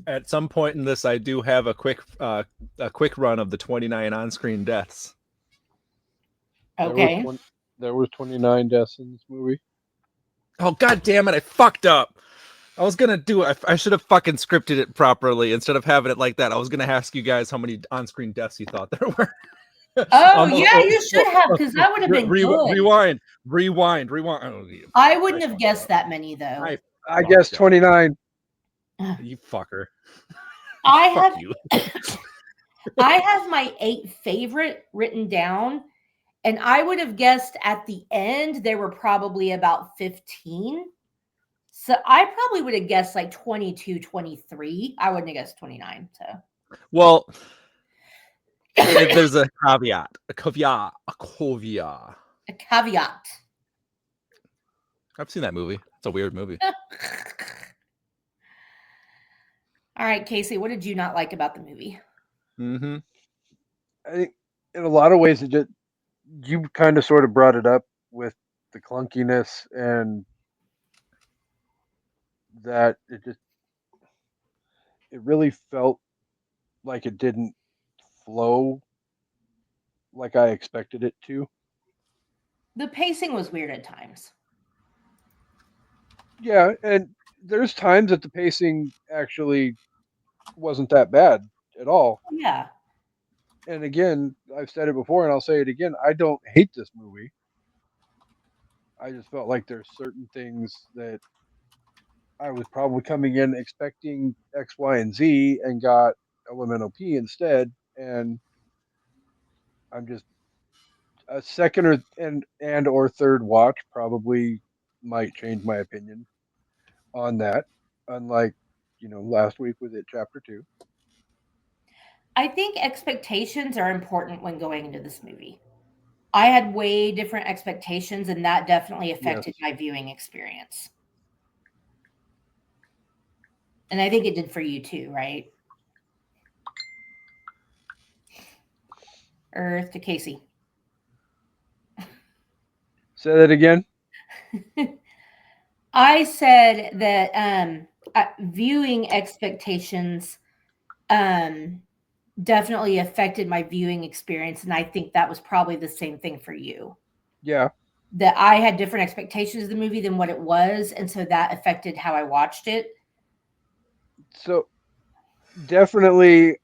at some point in this, I do have a quick run of the 29 on-screen deaths. Okay. There was 29 deaths in this movie. Oh, god damn it, I fucked up. I was gonna do it. I should have fucking scripted it properly instead of having it like that. I was gonna ask you guys how many on-screen deaths you thought there were. Oh, yeah, you should have, because that would have been good. Rewind. Oh, I wouldn't have guessed that many, though. I guessed 29. You fucker. I have my 8 favorite written down, and I would have guessed at the end there were probably about 15. So I probably would have guessed like 22, 23. I wouldn't have guessed 29. So, well, there's a caveat. I've seen that movie. It's a weird movie. All right, Kasey, what did you not like about the movie? I think in a lot of ways, you kind of sort of brought it up with the clunkiness, and that it really felt like it didn't flow like I expected it to. The pacing was weird at times. Yeah, and there's times that the pacing actually wasn't that bad at all. Yeah. And again, I've said it before and I'll say it again, I don't hate this movie. I just felt like there's certain things that I was probably coming in expecting X, Y, and Z and got LMNOP instead. And I'm just a second or third watch probably might change my opinion on that. Unlike, last week with it chapter 2. I think expectations are important when going into this movie. I had way different expectations, and that definitely affected my viewing experience. And I think it did for you too, right? Earth to Kasey. Say that again. I said that viewing expectations definitely affected my viewing experience, and I think that was probably the same thing for you. Yeah. That I had different expectations of the movie than what it was, and so that affected how I watched it. So definitely,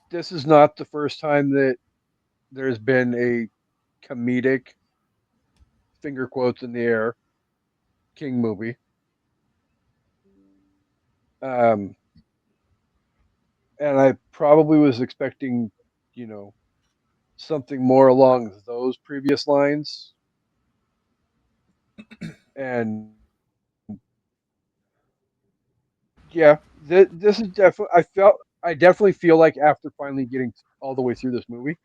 this is not the first time that there's been a comedic, finger quotes in the air, King movie. And I probably was expecting, something more along those previous lines. And yeah, this is definitely. I definitely feel like after finally getting all the way through this movie,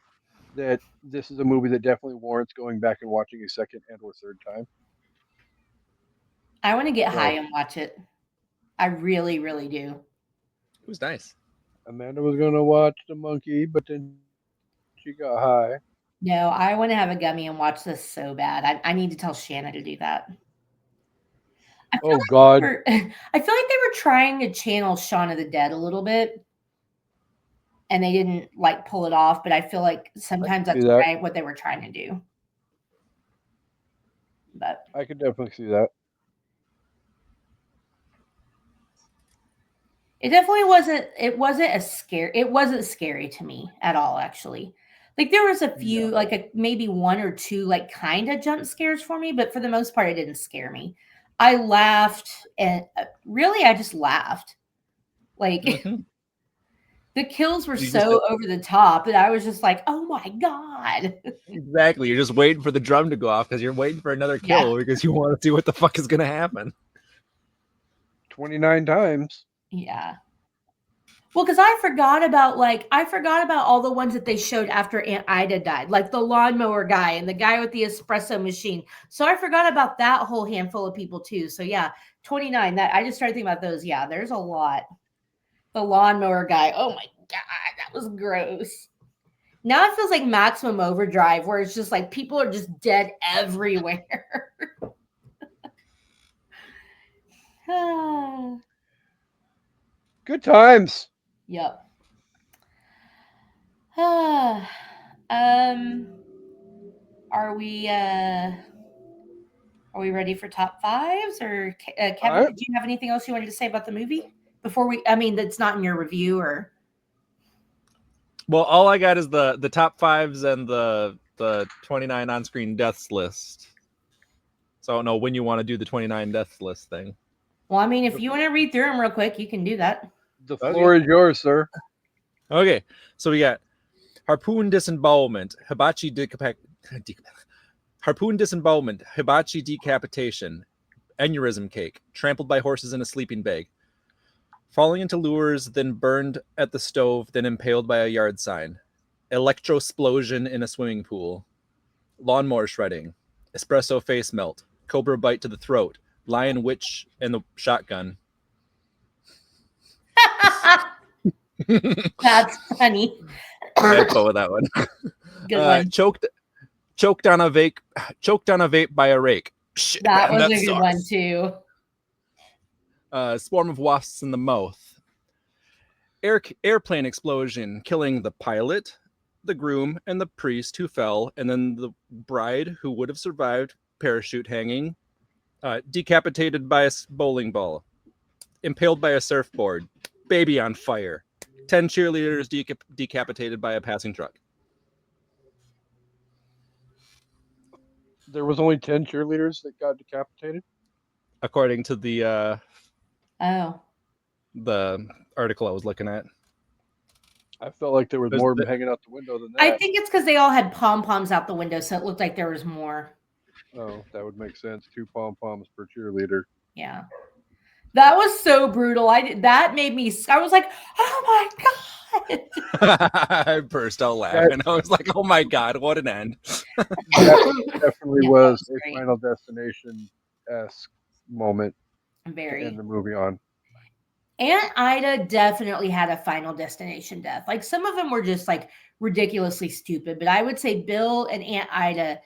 that this is a movie that definitely warrants going back and watching a second and or third time. I want to get high and watch it. I really, really do. It was nice. Amanda was going to watch the monkey, but then she got high. No, I want to have a gummy and watch this so bad. I need to tell Shanna to do that. Oh, God. I feel like they were trying to channel Shaun of the Dead a little bit, and they didn't pull it off, but I feel like sometimes that's what they were trying to do. But I could definitely see that. It definitely wasn't. It wasn't It wasn't scary to me at all. Actually, like there was a few, like maybe one or two, like kind of jump scares for me, but for the most part, it didn't scare me. I laughed, and really, I just laughed. Like the kills were so over the top that I was just like, "Oh my god!" Exactly. You're just waiting for the drum to go off because you're waiting for another kill because you want to see what the fuck is gonna happen. 29 times. Yeah. Well, because I forgot about all the ones that they showed after Aunt Ida died, like the lawnmower guy and the guy with the espresso machine. So I forgot about that whole handful of people too. So yeah, 29. That I just started thinking about those. Yeah, there's a lot. The lawnmower guy. Oh my god, that was gross. Now it feels like Maximum Overdrive, where it's just like people are just dead everywhere. Good times. Yep. Are we ready for top fives? Or Kevin, did you have anything else you wanted to say about the movie before that's not in your review? Or well, all I got is the top fives and the 29 on-screen deaths list. So I don't know when you want to do the 29 deaths list thing. Well, I mean, if you want to read through them real quick, you can do that. The floor is yours, sir. Okay, so we got harpoon disembowelment, hibachi harpoon disembowelment, hibachi decapitation, aneurysm cake, trampled by horses in a sleeping bag, falling into lures, then burned at the stove, then impaled by a yard sign, electrosplosion in a swimming pool, lawnmower shredding, espresso face melt, cobra bite to the throat, lion witch and the shotgun. That's funny. I go with that one. Good one. Choked on a vape by a rake. Shit, that man, was a good one too. Swarm of wasps in the mouth. Airplane explosion, killing the pilot, the groom, and the priest who fell, and then the bride who would have survived parachute hanging. Decapitated by a bowling ball. Impaled by a surfboard. Baby on fire. 10 cheerleaders decapitated by a passing truck. There was only 10 cheerleaders that got decapitated? According to the the article I was looking at. I felt like there was more hanging out the window than that. I think it's because they all had pom-poms out the window, so it looked like there was more. Oh, that would make sense. 2 pom-poms per cheerleader. Yeah. That was so brutal. That made me, I was like, oh my God. I burst out laughing. I was like, oh my God, what an end. That definitely was a great Final Destination-esque moment to end the movie on. Aunt Ida definitely had a Final Destination death. Like some of them were just like ridiculously stupid, but I would say Bill and Aunt Ida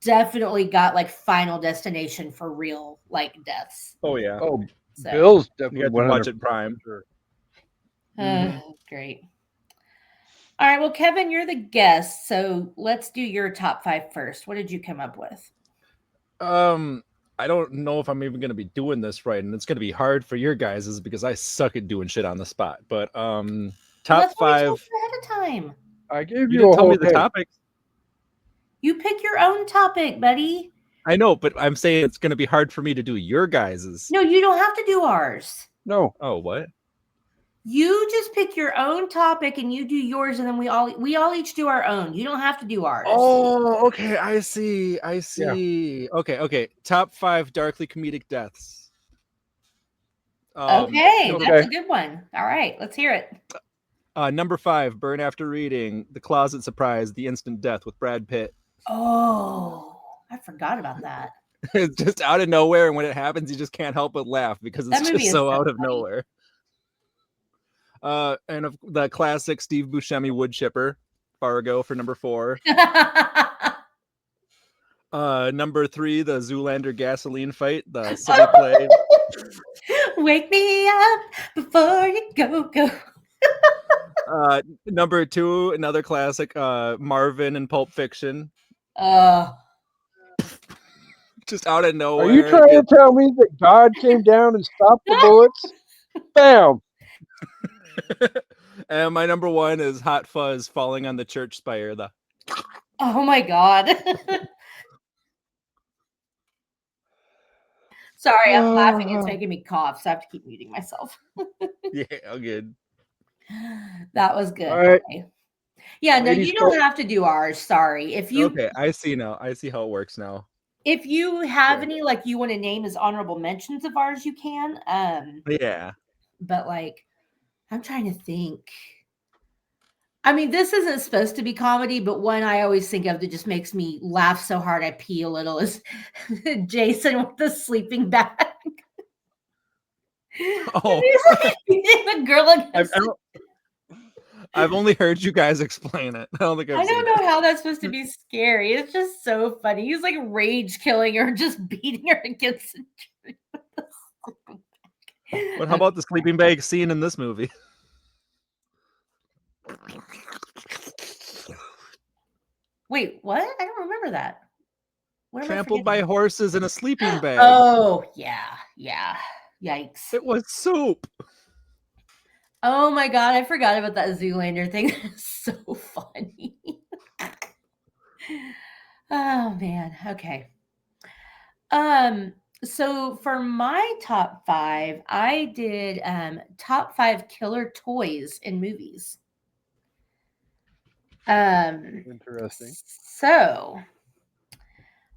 definitely got like Final Destination for real, like deaths. Oh yeah. Oh, so. Bill's definitely watch it prime. Sure. Great. All right. Well, Kevin, you're the guest, so let's do your top 5 first. What did you come up with? I don't know if I'm even going to be doing this right, and it's going to be hard for your guys because I suck at doing shit on the spot. But top 5 ahead of time. I gave you didn't tell me the topics. You pick your own topic, buddy. I know, but I'm saying it's going to be hard for me to do your guys's. No, you don't have to do ours. No. Oh, what? You just pick your own topic and you do yours, and then we all each do our own. You don't have to do ours. Oh, okay. I see. Yeah. Okay. Top 5 darkly comedic deaths. Okay, that's a good one. All right, let's hear it. Number 5, burn after reading, The Closet Surprise, The Instant Death with Brad Pitt. Oh, I forgot about that. It's just out of nowhere, and when it happens, you just can't help but laugh because it's just so out of nowhere. And of the classic Steve Buscemi wood chipper, Fargo for number 4. Number 3, the Zoolander gasoline fight, the city play. Wake me up before you go. Number 2, another classic, Marvin and Pulp Fiction. Just out of nowhere. Are you trying to tell me that God came down and stopped the bullets? Bam! And my number one is Hot Fuzz falling on the church spire. Oh my god. Sorry, I'm laughing. It's making me cough, so I have to keep muting myself. Yeah, good. That was good. All right. Okay. Yeah, no, Ladies you don't first. have to do ours. Sorry. Okay, I see now. I see how it works now. If you have Yeah. any like you want to name as honorable mentions of ours, you can. Yeah. But like I'm trying to think. I mean, this isn't supposed to be comedy, but one I always think of that just makes me laugh so hard I pee a little is Jason with the sleeping bag. Oh, He's like beating the girl against I've only heard you guys explain it. I don't think I've I seen don't know it. how that's supposed to be scary. It's just so funny. He's like rage killing her, just beating her against the tree. But how about the sleeping bag scene in this movie? Wait, what? I don't remember that. What am I Trampled by forgetting? horses in a sleeping bag. Oh, yeah. Yikes. It was soup. Oh my god, I forgot about that Zoolander thing. It's so funny. Oh man. Okay. So for my top 5, I did top 5 killer toys in movies. Interesting. So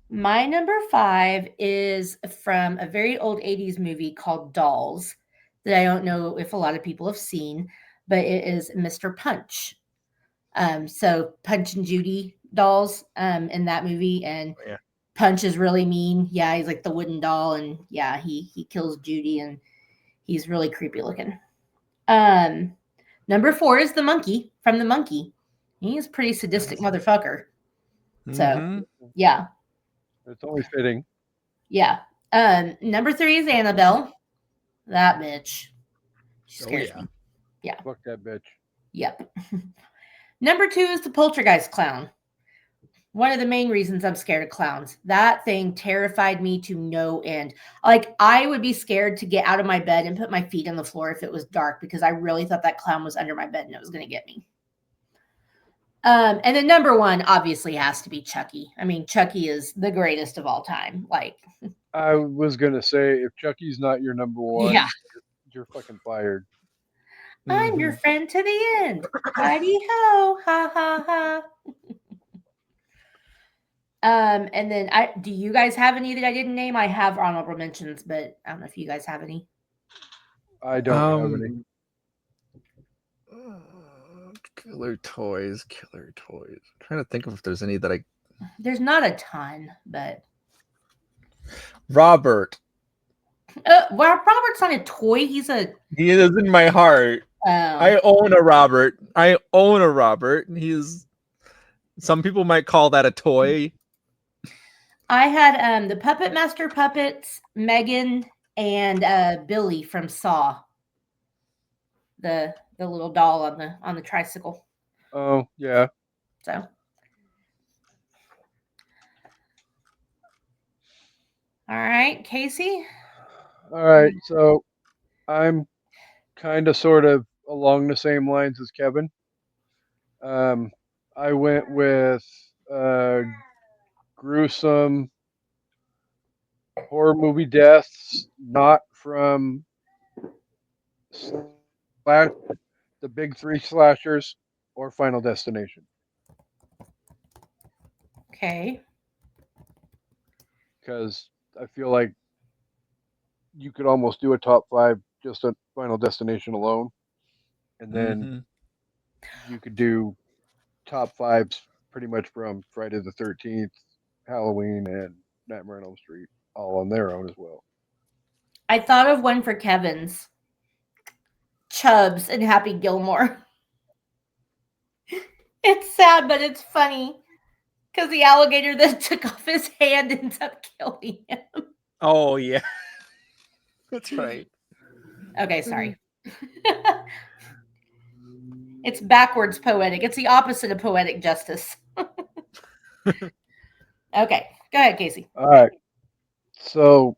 my number 5 is from a very old 80s movie called Dolls that I don't know if a lot of people have seen, but it is Mr. Punch. So Punch and Judy dolls in that movie, and Yeah. Punch is really mean. Yeah, he's like the wooden doll, and yeah, he kills Judy, and he's really creepy looking. Number 4 is the monkey from the Monkey. He's a pretty sadistic motherfucker. So Mhm. yeah, It's only fitting. yeah. Number 3 is Annabelle. That bitch. She scares me. Yeah. Fuck that bitch. Yep. Number 2 is the Poltergeist clown. One of the main reasons I'm scared of clowns. That thing terrified me to no end. Like I would be scared to get out of my bed and put my feet on the floor if it was dark because I really thought that clown was under my bed and it was going to get me. And then number 1 obviously has to be Chucky. I mean, Chucky is the greatest of all time. Like, I was gonna say if Chucky's not your number one, yeah, you're fucking fired. I'm your Mhm. friend to the end. Heidi ho, ha ha ha. And then do you guys have any that I didn't name? I have honorable mentions, but I don't know if you guys have any. I don't have any. Killer toys. I'm trying to think of if there's any that There's not a ton, but Robert. well, Robert's not a toy. He's a He is in my heart. I own a Robert. Some people might call that a toy. I had the Puppet Master puppets, Megan and Billy from Saw. The little doll on the tricycle. Oh yeah. So all right, Kasey. All right. So I'm kind of sort of along the same lines as Kevin. Um, I went with gruesome horror movie deaths, not from slash, the big three slashers or Final Destination, Okay. because I feel like you could almost do a top 5 just on Final Destination alone, and then Mhm. you could do top 5s pretty much from Friday the 13th, Halloween, and Nightmare on Elm Street all on their own as well. I thought of one for Kevin's. Chubbs and Happy Gilmore. It's sad, but it's funny because the alligator that took off his hand ends up killing him. Oh yeah. That's right. Okay, sorry. It's backwards poetic. It's the opposite of poetic justice. Okay, go ahead, Kasey. All right. So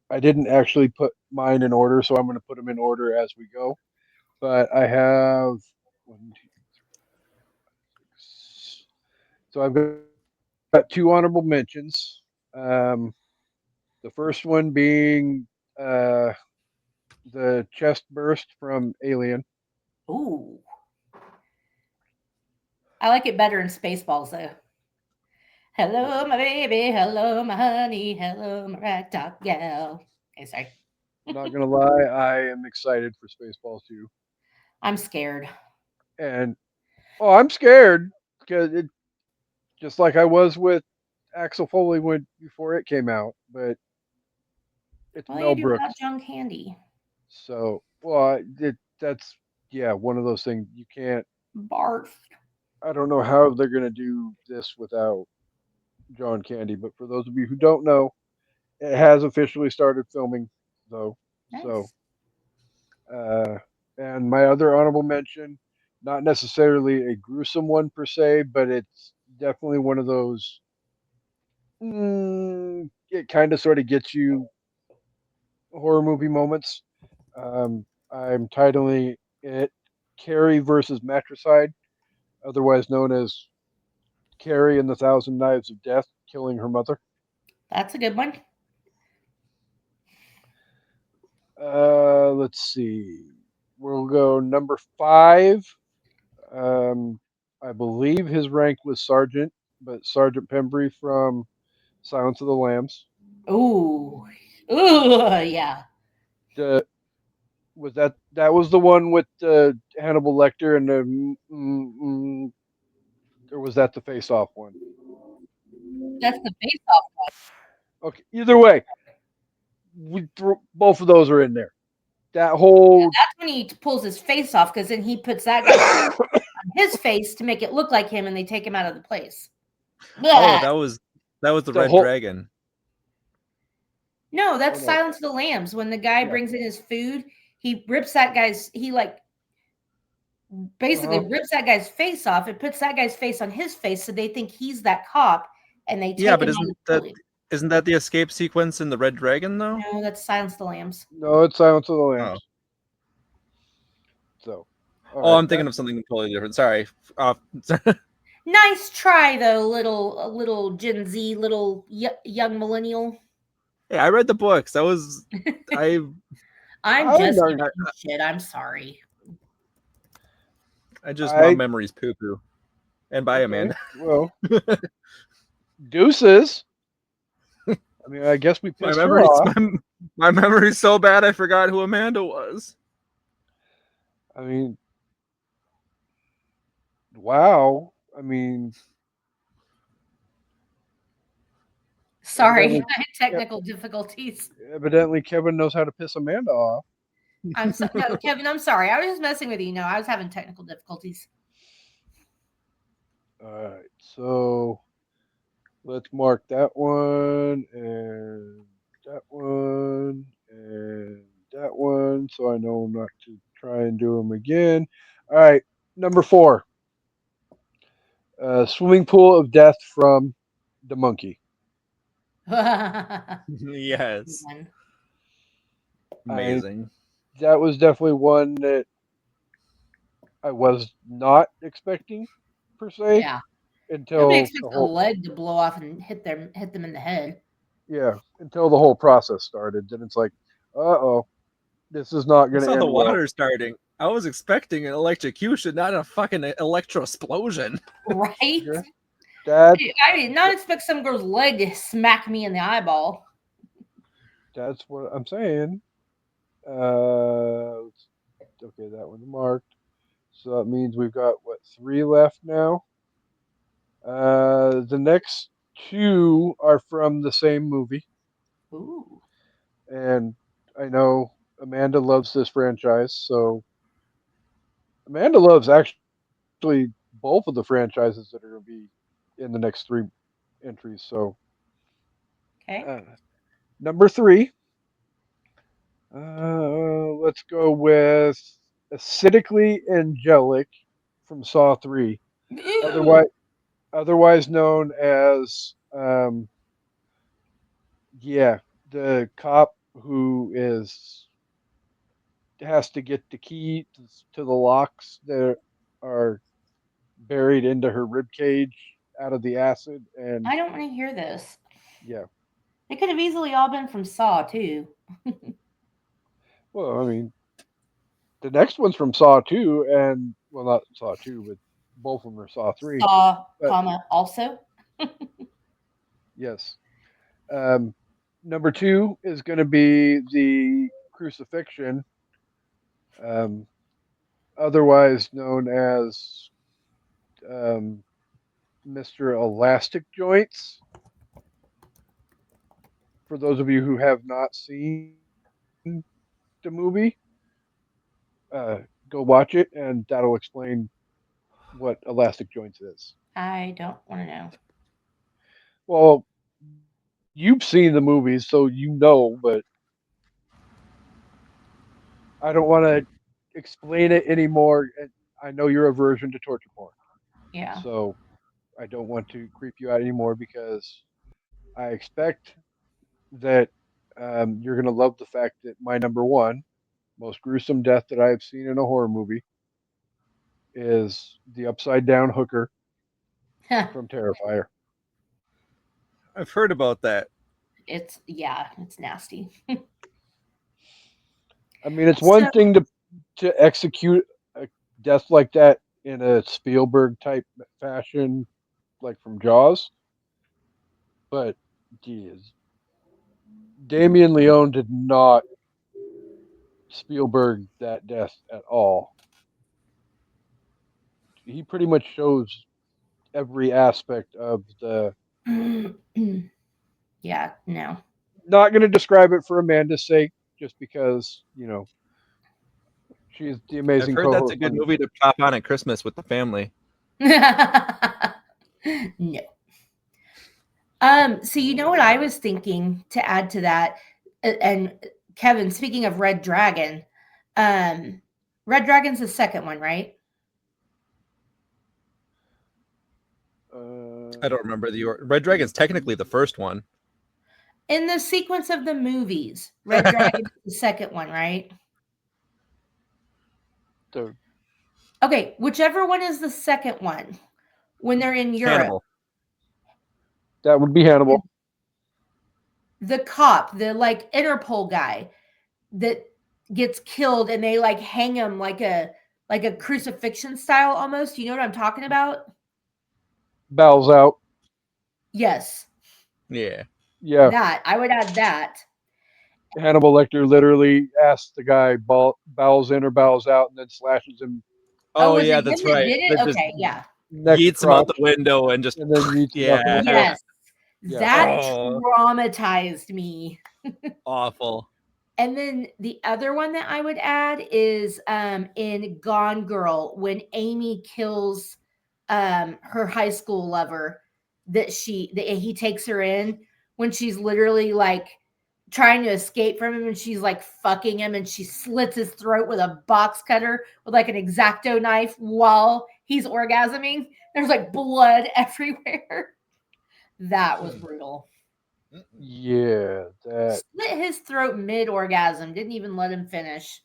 I didn't actually put mine in order, so I'm going to put them in order as we go. but I have one, two, six. So I've got two honorable mentions. Um, the first one being uh, the chest burst from Alien. Ooh. I like it better in Spaceballs though. Hello, my baby. Hello, my honey. Hello, my ragtop gal. Okay, sorry. Not gonna lie, I am excited for Spaceballs 2. I'm scared. And I'm scared because it just like I was with Axel Foley when before it came out, but it's What do you Mel do without Brooks. John Candy? So, that's yeah, one of those things you can't. Barf. I don't know how they're gonna do this without John Candy, but for those of you who don't know, it has officially started filming, though. So, Nice. uh, and my other honorable mention, not necessarily a gruesome one per se, but it's definitely one of those. It kind of sort of gets you horror movie moments. I'm titling it Carrie versus Matricide, otherwise known as Carrie and the Thousand Knives of Death killing her mother. That's a good one. Let's see. We'll go number five. Um, I believe his rank was sergeant, but Sergeant Pembry from Silence of the Lambs. Ooh. Ooh, yeah. The that was the one with Hannibal Lecter and the or was that the Face Off one? That's the face off. Okay, either way, both of those are in there. That Yeah, whole that's when he pulls his face off because then he puts that guy's on his face to make it look like him and they take him out of the place. Oh, Blah. that was the the Red whole Dragon. No, oh that's no Silence of the Lambs. When the guy yeah brings in his food, he rips that guy's, he like basically uh-huh. rips that guy's face off. It puts that guy's face on his face so they think he's that cop and they Yeah, take but him out of the building. isn't that the escape sequence in the Red Dragon though? No, that's Silence of the Lambs. No, it's Silence of the Oh, Lambs. So all oh, right I'm thinking of something totally different. Sorry. Nice try though, little Gen Z, little young millennial. Hey, I read the books. That was I I'm I just learned giving you shit. I'm sorry. I just my I memory's poo poo. And bye, okay Amanda. well deuces. I mean, I guess we My pissed her memory's off. my memory's so bad I forgot who Amanda was. I mean, wow. I mean, Sorry, evidently, I had technical difficulties. evidently, Kevin knows how to piss Amanda off. No, Kevin. I'm sorry. I was just messing with you. No, I was having technical difficulties. All right, so let's mark that one and that one and that one, so I know not to try and do them again. All right, number four, swimming pool of death from the monkey. Yes. One. I Amazing. That was definitely one that I was not expecting per se Yeah. Nobody until the expects a whole leg to blow off and hit them in the head. yeah until the whole process started. Then it's like, oh, this is not I going to saw the end well. water starting. I was expecting an electrocution, not a fucking electro explosion. Right? Okay. That I did not expect some girl's leg to smack me in the eyeball. that's what I'm saying. Okay, that one's marked. So that means we've got what, three left now. The next two are from the same movie, Ooh. and I know Amanda loves this franchise, so Amanda loves actually both of the franchises that are going to be in the next three entries. So, Okay. uh, number three, let's go with Acidically Angelic from Saw 3, Ooh. otherwise otherwise known as yeah, the cop who is has to get the key to the locks that are buried into her rib cage out of the acid, and I don't want to hear this. yeah. It could have easily all been from Saw too. Well, I mean, the next one's from Saw 2, and well, not Saw 2, but both of them are Saw 3. Saw, But comma also. yes, um, number 2 is going to be the crucifixion, um, otherwise known as um, Mr. Elastic Joints. For those of you who have not seen the movie, uh, go watch it, and that'll explain what Elastic Joints is. I don't want to know. Well, you've seen the movies, so you know, but I don't want to explain it anymore. I know you're aversion to torture porn, Yeah. so I don't want to creep you out anymore because I expect that you're going to love the fact that my number one most gruesome death that I have seen in a horror movie is the upside down hooker from Terrifier. I've heard about that. It's nasty. I mean, it's So one thing to execute a death like that in a Spielberg type fashion, like from Jaws, but geez, Damien Leone did not Spielberg that death at all. He pretty much shows every aspect of the. yeah, no. Not going to describe it for Amanda's sake, just because she's the I've amazing heard that's a co-host good on. movie to pop on at Christmas with the family. No. So you know what I was thinking to add to that, and Kevin, speaking of Red Dragon, Red Dragon's the second one, right? I don't remember the order. Red Dragon's technically the first one. In the sequence of the movies, Red Dragon is the second one, right? Third. Okay, whichever one is the second one when they're in Europe. Hannibal. That would be Hannibal. The cop, the like Interpol guy that gets killed and they like hang him like a crucifixion style almost. You know what I'm talking about? Bows out. Yes. Yeah. Yeah. That. I would add that. Hannibal Lecter literally asks the guy bows in or bows out, and then slashes him. Oh, was yeah, it that's him that right. did it? That just Okay, yeah. Neck yeets him out crotch, the window and just and then yeets him out the yeah. window. Yes. Yeah. That Oh. traumatized me. Awful. And then the other one that I would add is in Gone Girl when Amy kills her high school lover that he takes her in when she's literally like trying to escape from him and she's like fucking him and she slits his throat with a box cutter with like an X-Acto knife while he's orgasming. There's like blood everywhere. That was brutal. Yeah, that. Slit his throat mid-orgasm, didn't even let him finish.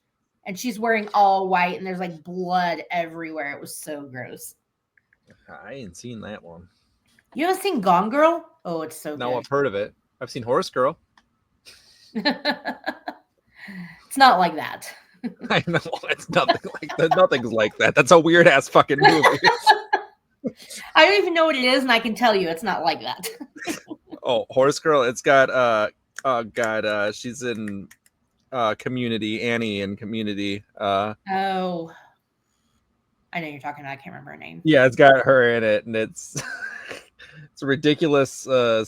And she's wearing all white and there's like blood everywhere. It was so gross. I ain't seen that one. You haven't seen Gone Girl? Oh, it's so No, good. I've heard of it. I've seen Horse Girl. It's not like that. I know it's nothing like that. Nothing's like that. That's a weird ass fucking movie. I don't even know what it is, and I can tell you it's not like that. Oh, Horse Girl. It's got oh god, she's in Community, Annie in Community. Oh, I know you're talking about. I can't remember her name. Yeah, it's got her in it, and it's it's a ridiculous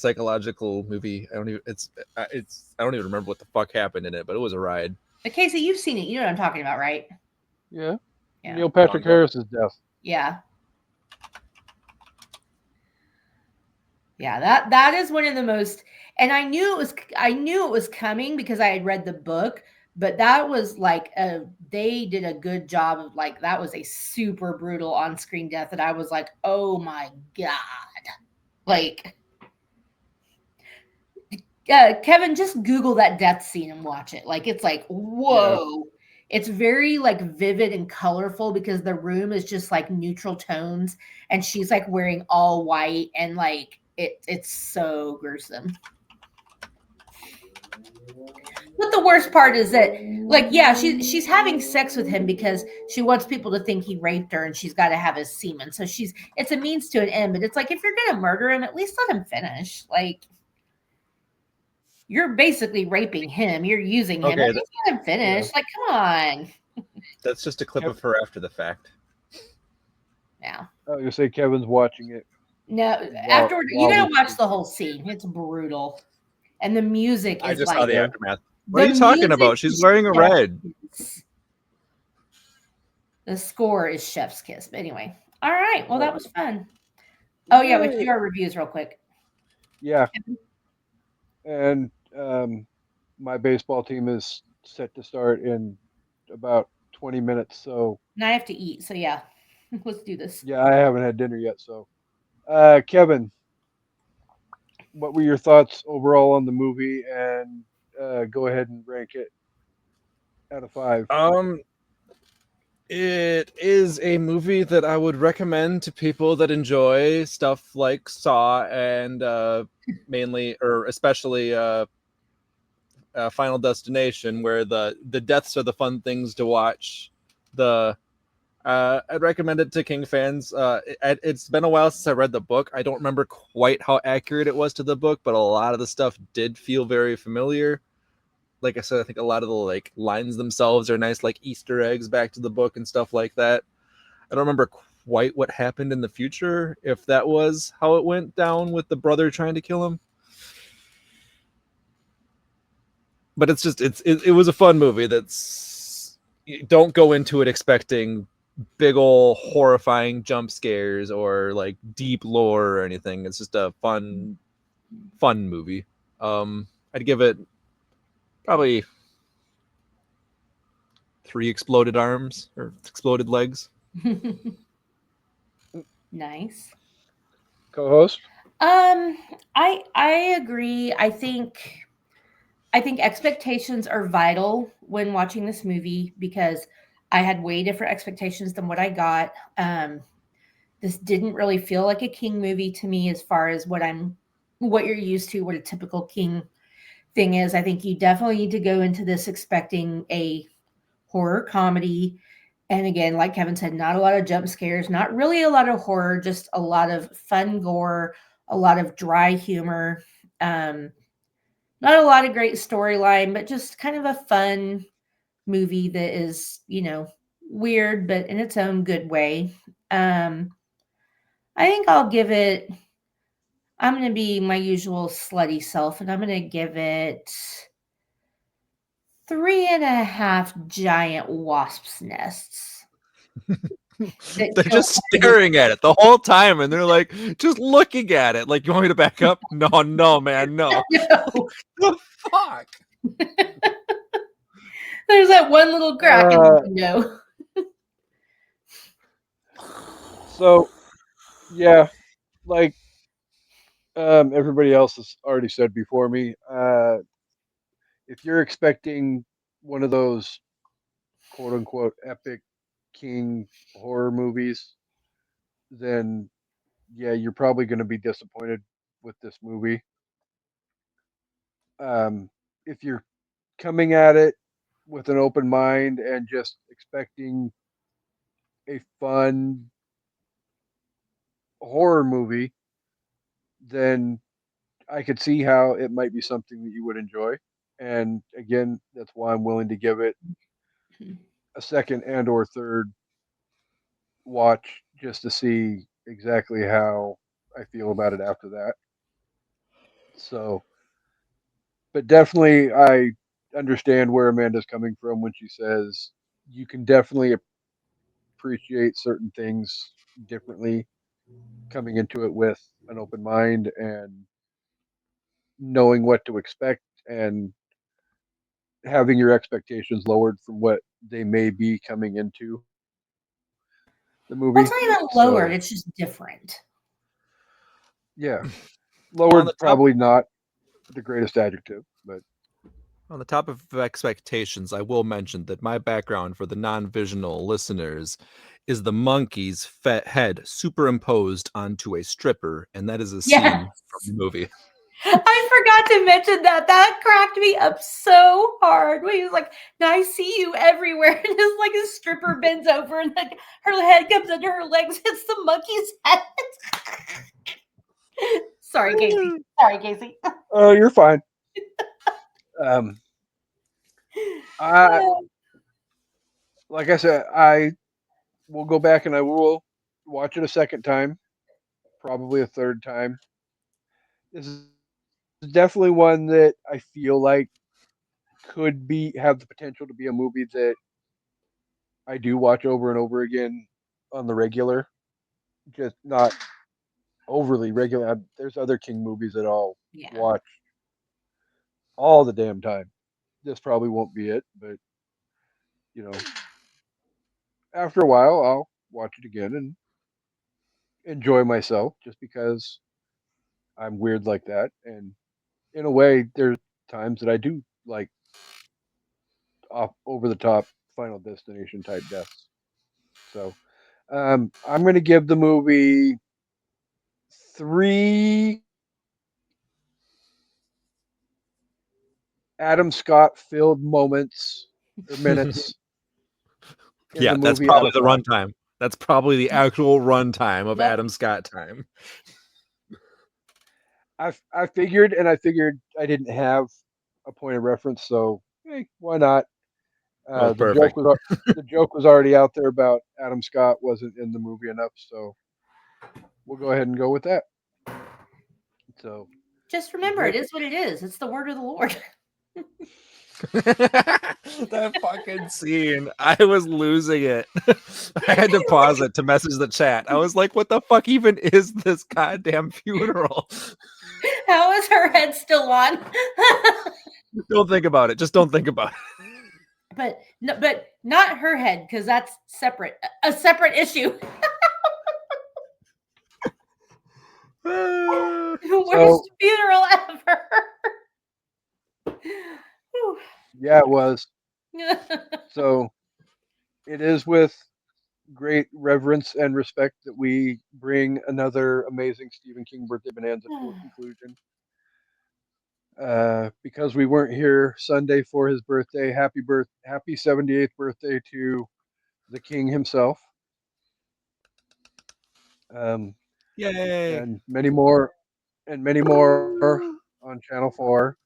psychological movie. I don't even remember what the fuck happened in it, but it was a ride. But Kasey, you've seen it. You know what I'm talking about, right? Yeah. Yeah. Neil Patrick Harris's death. Yeah. Yeah, that is one of the most, and I knew it was coming because I had read the book, but that was like they did a good job of like that was a super brutal on-screen death that I was like, "Oh my god." Like Kevin, just Google that death scene and watch it. Like it's like, whoa. It's very like vivid and colorful because the room is just like neutral tones, and she's like wearing all white, and like it's so gruesome. But the worst part is that, like, yeah, she's having sex with him because she wants people to think he raped her, and she's got to have his semen. So it's a means to an end. But it's like, if you're gonna murder him, at least let him finish. Like, you're basically raping him. You're using him. Okay, At least let him finish. Yeah. Like, come on. That's just a clip of her after the fact. Yeah. I was gonna say Kevin's watching it. No, While- afterward, you while gotta we watch speak. the whole scene. It's brutal, and the music I is just like saw the Yeah. aftermath. What are the you talking music about? She's is wearing a chef's red. kiss. The score is chef's kiss. But anyway, all right. Well, that was fun. Oh yeah, we should do our reviews real quick. Yeah, and my baseball team is set to start in about 20 minutes. So And I have to eat, so yeah, let's do this. yeah, I haven't had dinner yet. So, Kevin, what were your thoughts overall on the movie? And go ahead and rank it out of 5. It is a movie that I would recommend to people that enjoy stuff like Saw and mainly or especially Final Destination, where the deaths are the fun things to watch. I'd recommend it to King fans. It's been a while since I read the book. I don't remember quite how accurate it was to the book, but a lot of the stuff did feel very familiar. Like I said, I think a lot of the like lines themselves are nice, like Easter eggs back to the book and stuff like that. I don't remember quite what happened in the future, if that was how it went down with the brother trying to kill him. But it's just it was a fun movie. Don't go into it expecting big ol' horrifying jump scares or like deep lore or anything. It's just a fun movie. I'd give it probably 3 exploded arms or exploded legs. Nice. Co-host. I agree. I think expectations are vital when watching this movie because I had way different expectations than what I got. This didn't really feel like a King movie to me as far as what you're used to, what a typical King thing is. I think you definitely need to go into this expecting a horror comedy. And again, like Kevin said, not a lot of jump scares, not really a lot of horror, just a lot of fun gore, a lot of dry humor. Not a lot of great storyline, but just kind of a fun movie that is, weird, but in its own good way. I think I'll give it, I'm going to be my usual slutty self, and I'm going to give it 3.5 giant wasps' nests. They're just staring at it the whole time, and they're like just looking at it. Like, you want me to back up? No, man, no. The fuck? There's that one little crack in the window. So yeah, like everybody else has already said before me, if you're expecting one of those quote unquote epic King horror movies, then yeah, you're probably going to be disappointed with this movie. If you're coming at it with an open mind and just expecting a fun horror movie, then I could see how it might be something that you would enjoy. And again, that's why I'm willing to give it a second and or third watch just to see exactly how I feel about it after that. So, but definitely I understand where Amanda's coming from when she says you can definitely appreciate certain things differently coming into it with an open mind and knowing what to expect and having your expectations lowered from what they may be coming into the Well, movie. it's not even So lowered, it's just different. yeah, On the lowered top probably not the greatest adjective, but On the top of expectations, I will mention that my background for the non-visional listeners is the monkey's head superimposed onto a stripper, and that is a scene from the movie. I forgot to mention that. That cracked me up so hard. When he was like, "Now I see you everywhere," and it's like a stripper bends over, and like her head comes under her legs. It's the monkey's head. Sorry, Kasey. Sorry, Kasey. Oh, you're fine. I like I said, I will go back and I will watch it a second time, probably a third time. This is definitely one that I feel like could have the potential to be a movie that I do watch over and over again on the regular, just not overly regular. There's other King movies that I'll watch all the damn time. This probably won't be it, but you know, after a while, I'll watch it again and enjoy myself just because I'm weird like that. And in a way, there's times that I do like off over the top Final Destination type deaths. So I'm going to give the movie 3 Adam Scott filled moments or minutes. Yeah, that's probably the runtime. That's probably the actual runtime of Adam Scott time. I figured I didn't have a point of reference, so hey, why not? The joke was already out there about Adam Scott wasn't in the movie enough, so we'll go ahead and go with that. So just remember, it is what it is. It's the word of the Lord. That fucking scene, I was losing it. I had to pause it to message the chat. I was like, what the fuck even is this goddamn funeral? How is her head still on? Don't think about it. Just don't think about it. But not her head, because that's separate. A separate issue. Worst funeral ever. Yeah, it was. So it is with great reverence and respect that we bring another amazing Stephen King Birthday Bonanza to a conclusion. Because we weren't here Sunday for his birthday, happy 78th birthday to the King himself. Yay! And many more on Channel 4.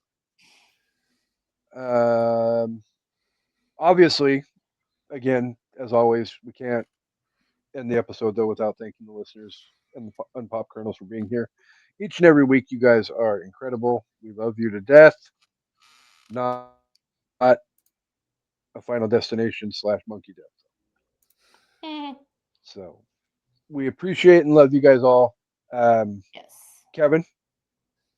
Obviously, again, as always, we can't end the episode though without thanking the listeners and the Unpopped Kernals for being here each and every week. You guys are incredible. We love you to death. Not a Final Destination / Monkey Death. So we appreciate and love you guys all. Yes. Kevin,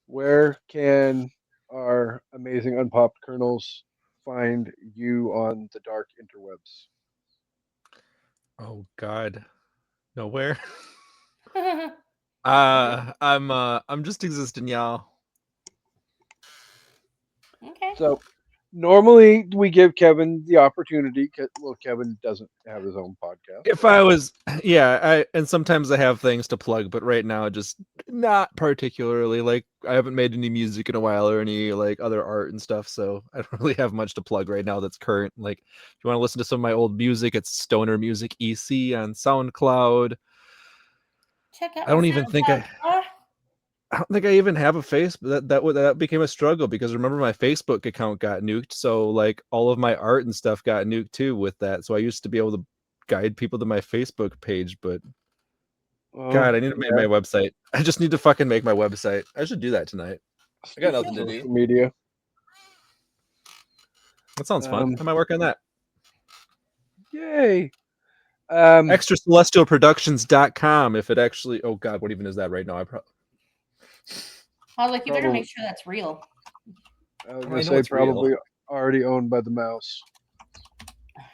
where can our amazing Unpopped Kernals find you on the dark interwebs? Oh God, nowhere. I'm just existing, y'all. Okay. So normally we give Kevin the opportunity. Well, Kevin doesn't have his own podcast. If I was, yeah, and sometimes I have things to plug, but right now just not particularly. Like I haven't made any music in a while or any like other art and stuff, so I don't really have much to plug right now that's current. Like if you want to listen to some of my old music, it's Stoner Music EC on SoundCloud. Check out. I don't think I even have a Facebook. That became a struggle because remember my Facebook account got nuked, so like all of my art and stuff got nuked too with that. So I used to be able to guide people to my Facebook page, but God, I need to make my website. I just need to fucking make my website. I should do that tonight. I got nothing to do. Social media. That sounds fun. I might work on that. Yay. ExtraCelestialProductions.com if it actually. Oh God, what even is that right now? I was like, you better make sure that's real. I was going to say probably real. Already owned by the mouse.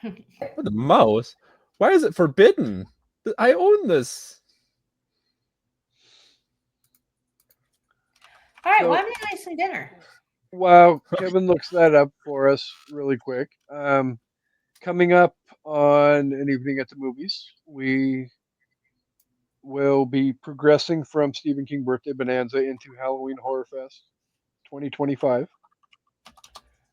The mouse? Why is it forbidden? I own this. All right, well, I'm going to make some dinner. While Kevin looks that up for us really quick, coming up on an evening at the movies, we will be progressing from Stephen King Birthday Bonanza into Halloween Horror Fest 2025,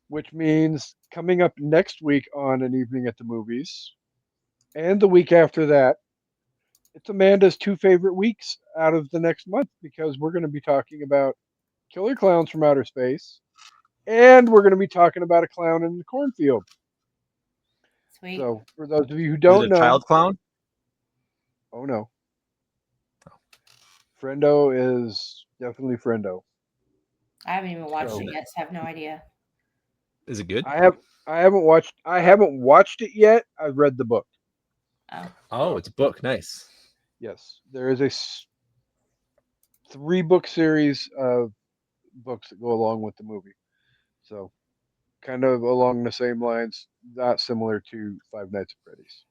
which means coming up next week on an evening at the movies, and the week after that, it's Amanda's two favorite weeks out of the next month because we're going to be talking about Killer Clowns from Outer Space, and we're going to be talking about a clown in the cornfield. Sweet. So, for those of you who Is don't it a know, child clown? oh no, Friendo is definitely Friendo. I haven't even watched So it yet, so I have no idea. Is it good? I haven't watched it yet. I've read the book. Oh, Oh, So, it's a book. Nice. yes, there is a 3-book series of books that go along with the movie. So, kind of along the same lines, not similar to Five Nights at Freddy's.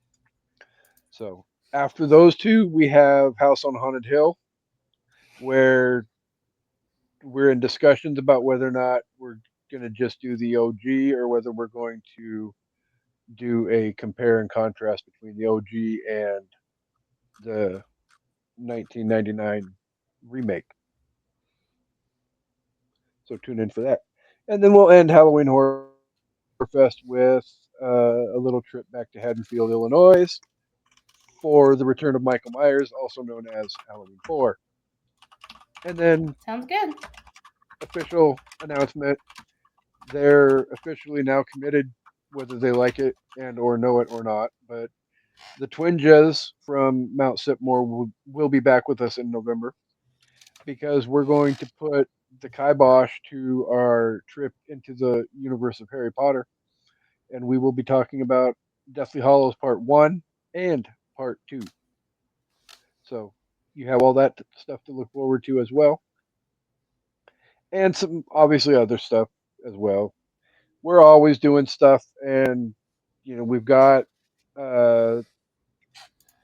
So, after those two, we have House on Haunted Hill, where we're in discussions about whether or not we're going to just do the OG or whether we're going to do a compare and contrast between the OG and the 1999 remake. So tune in for that. And then we'll end Halloween Horror Fest with a little trip back to Haddonfield, Illinois for the return of Michael Myers, also known as Halloween 4. And then sounds good. official announcement, they're officially now committed, whether they like it and or know it or not. But the Twinjas from Mount Sipmore will be back with us in November because we're going to put the kibosh to our trip into the universe of Harry Potter, and we will be talking about Deathly Hollows Part 1 and Part 2. So you have all that stuff to look forward to as well, and some obviously other stuff as well. We're always doing stuff, and we've got uh,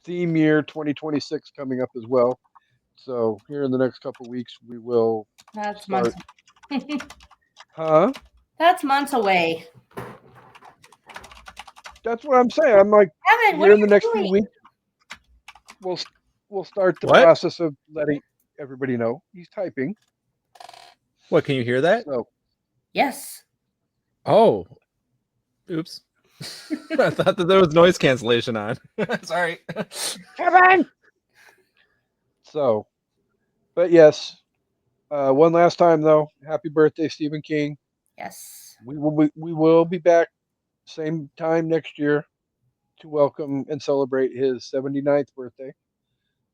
theme year 2026 coming up as well. So here in the next couple of weeks, we will That's start. months. Huh? That's months away. That's what I'm saying. I'm like, Evan, what here are in the you next few doing? weeks, we'll we'll start the What? process of letting everybody know he's typing. What, can you hear that? So Yes. Oh, oops. I thought that there was noise cancellation on. Sorry. Kevin. So, but yes, one last time though, happy birthday, Stephen King. Yes. We will be back same time next year to welcome and celebrate his 79th birthday.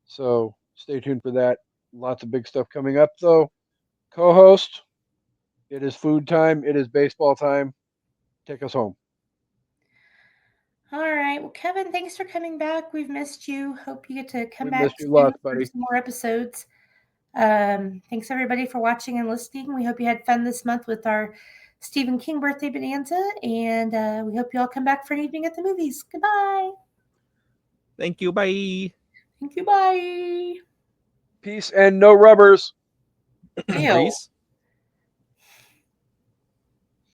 So stay tuned for that. Lots of big stuff coming up though. Co-host, it is food time. It is baseball time. Take us home. All right. Well, Kevin, thanks for coming back. We've missed you. Hope you get to come We back missed you soon lots, for buddy. some more episodes. Thanks everybody for watching and listening. We hope you had fun this month with our Stephen King birthday bonanza, and we hope you all come back for an evening at the movies. Goodbye. Thank you. Bye. Thank you. Bye. Peace and no rubbers. Ew. Grease.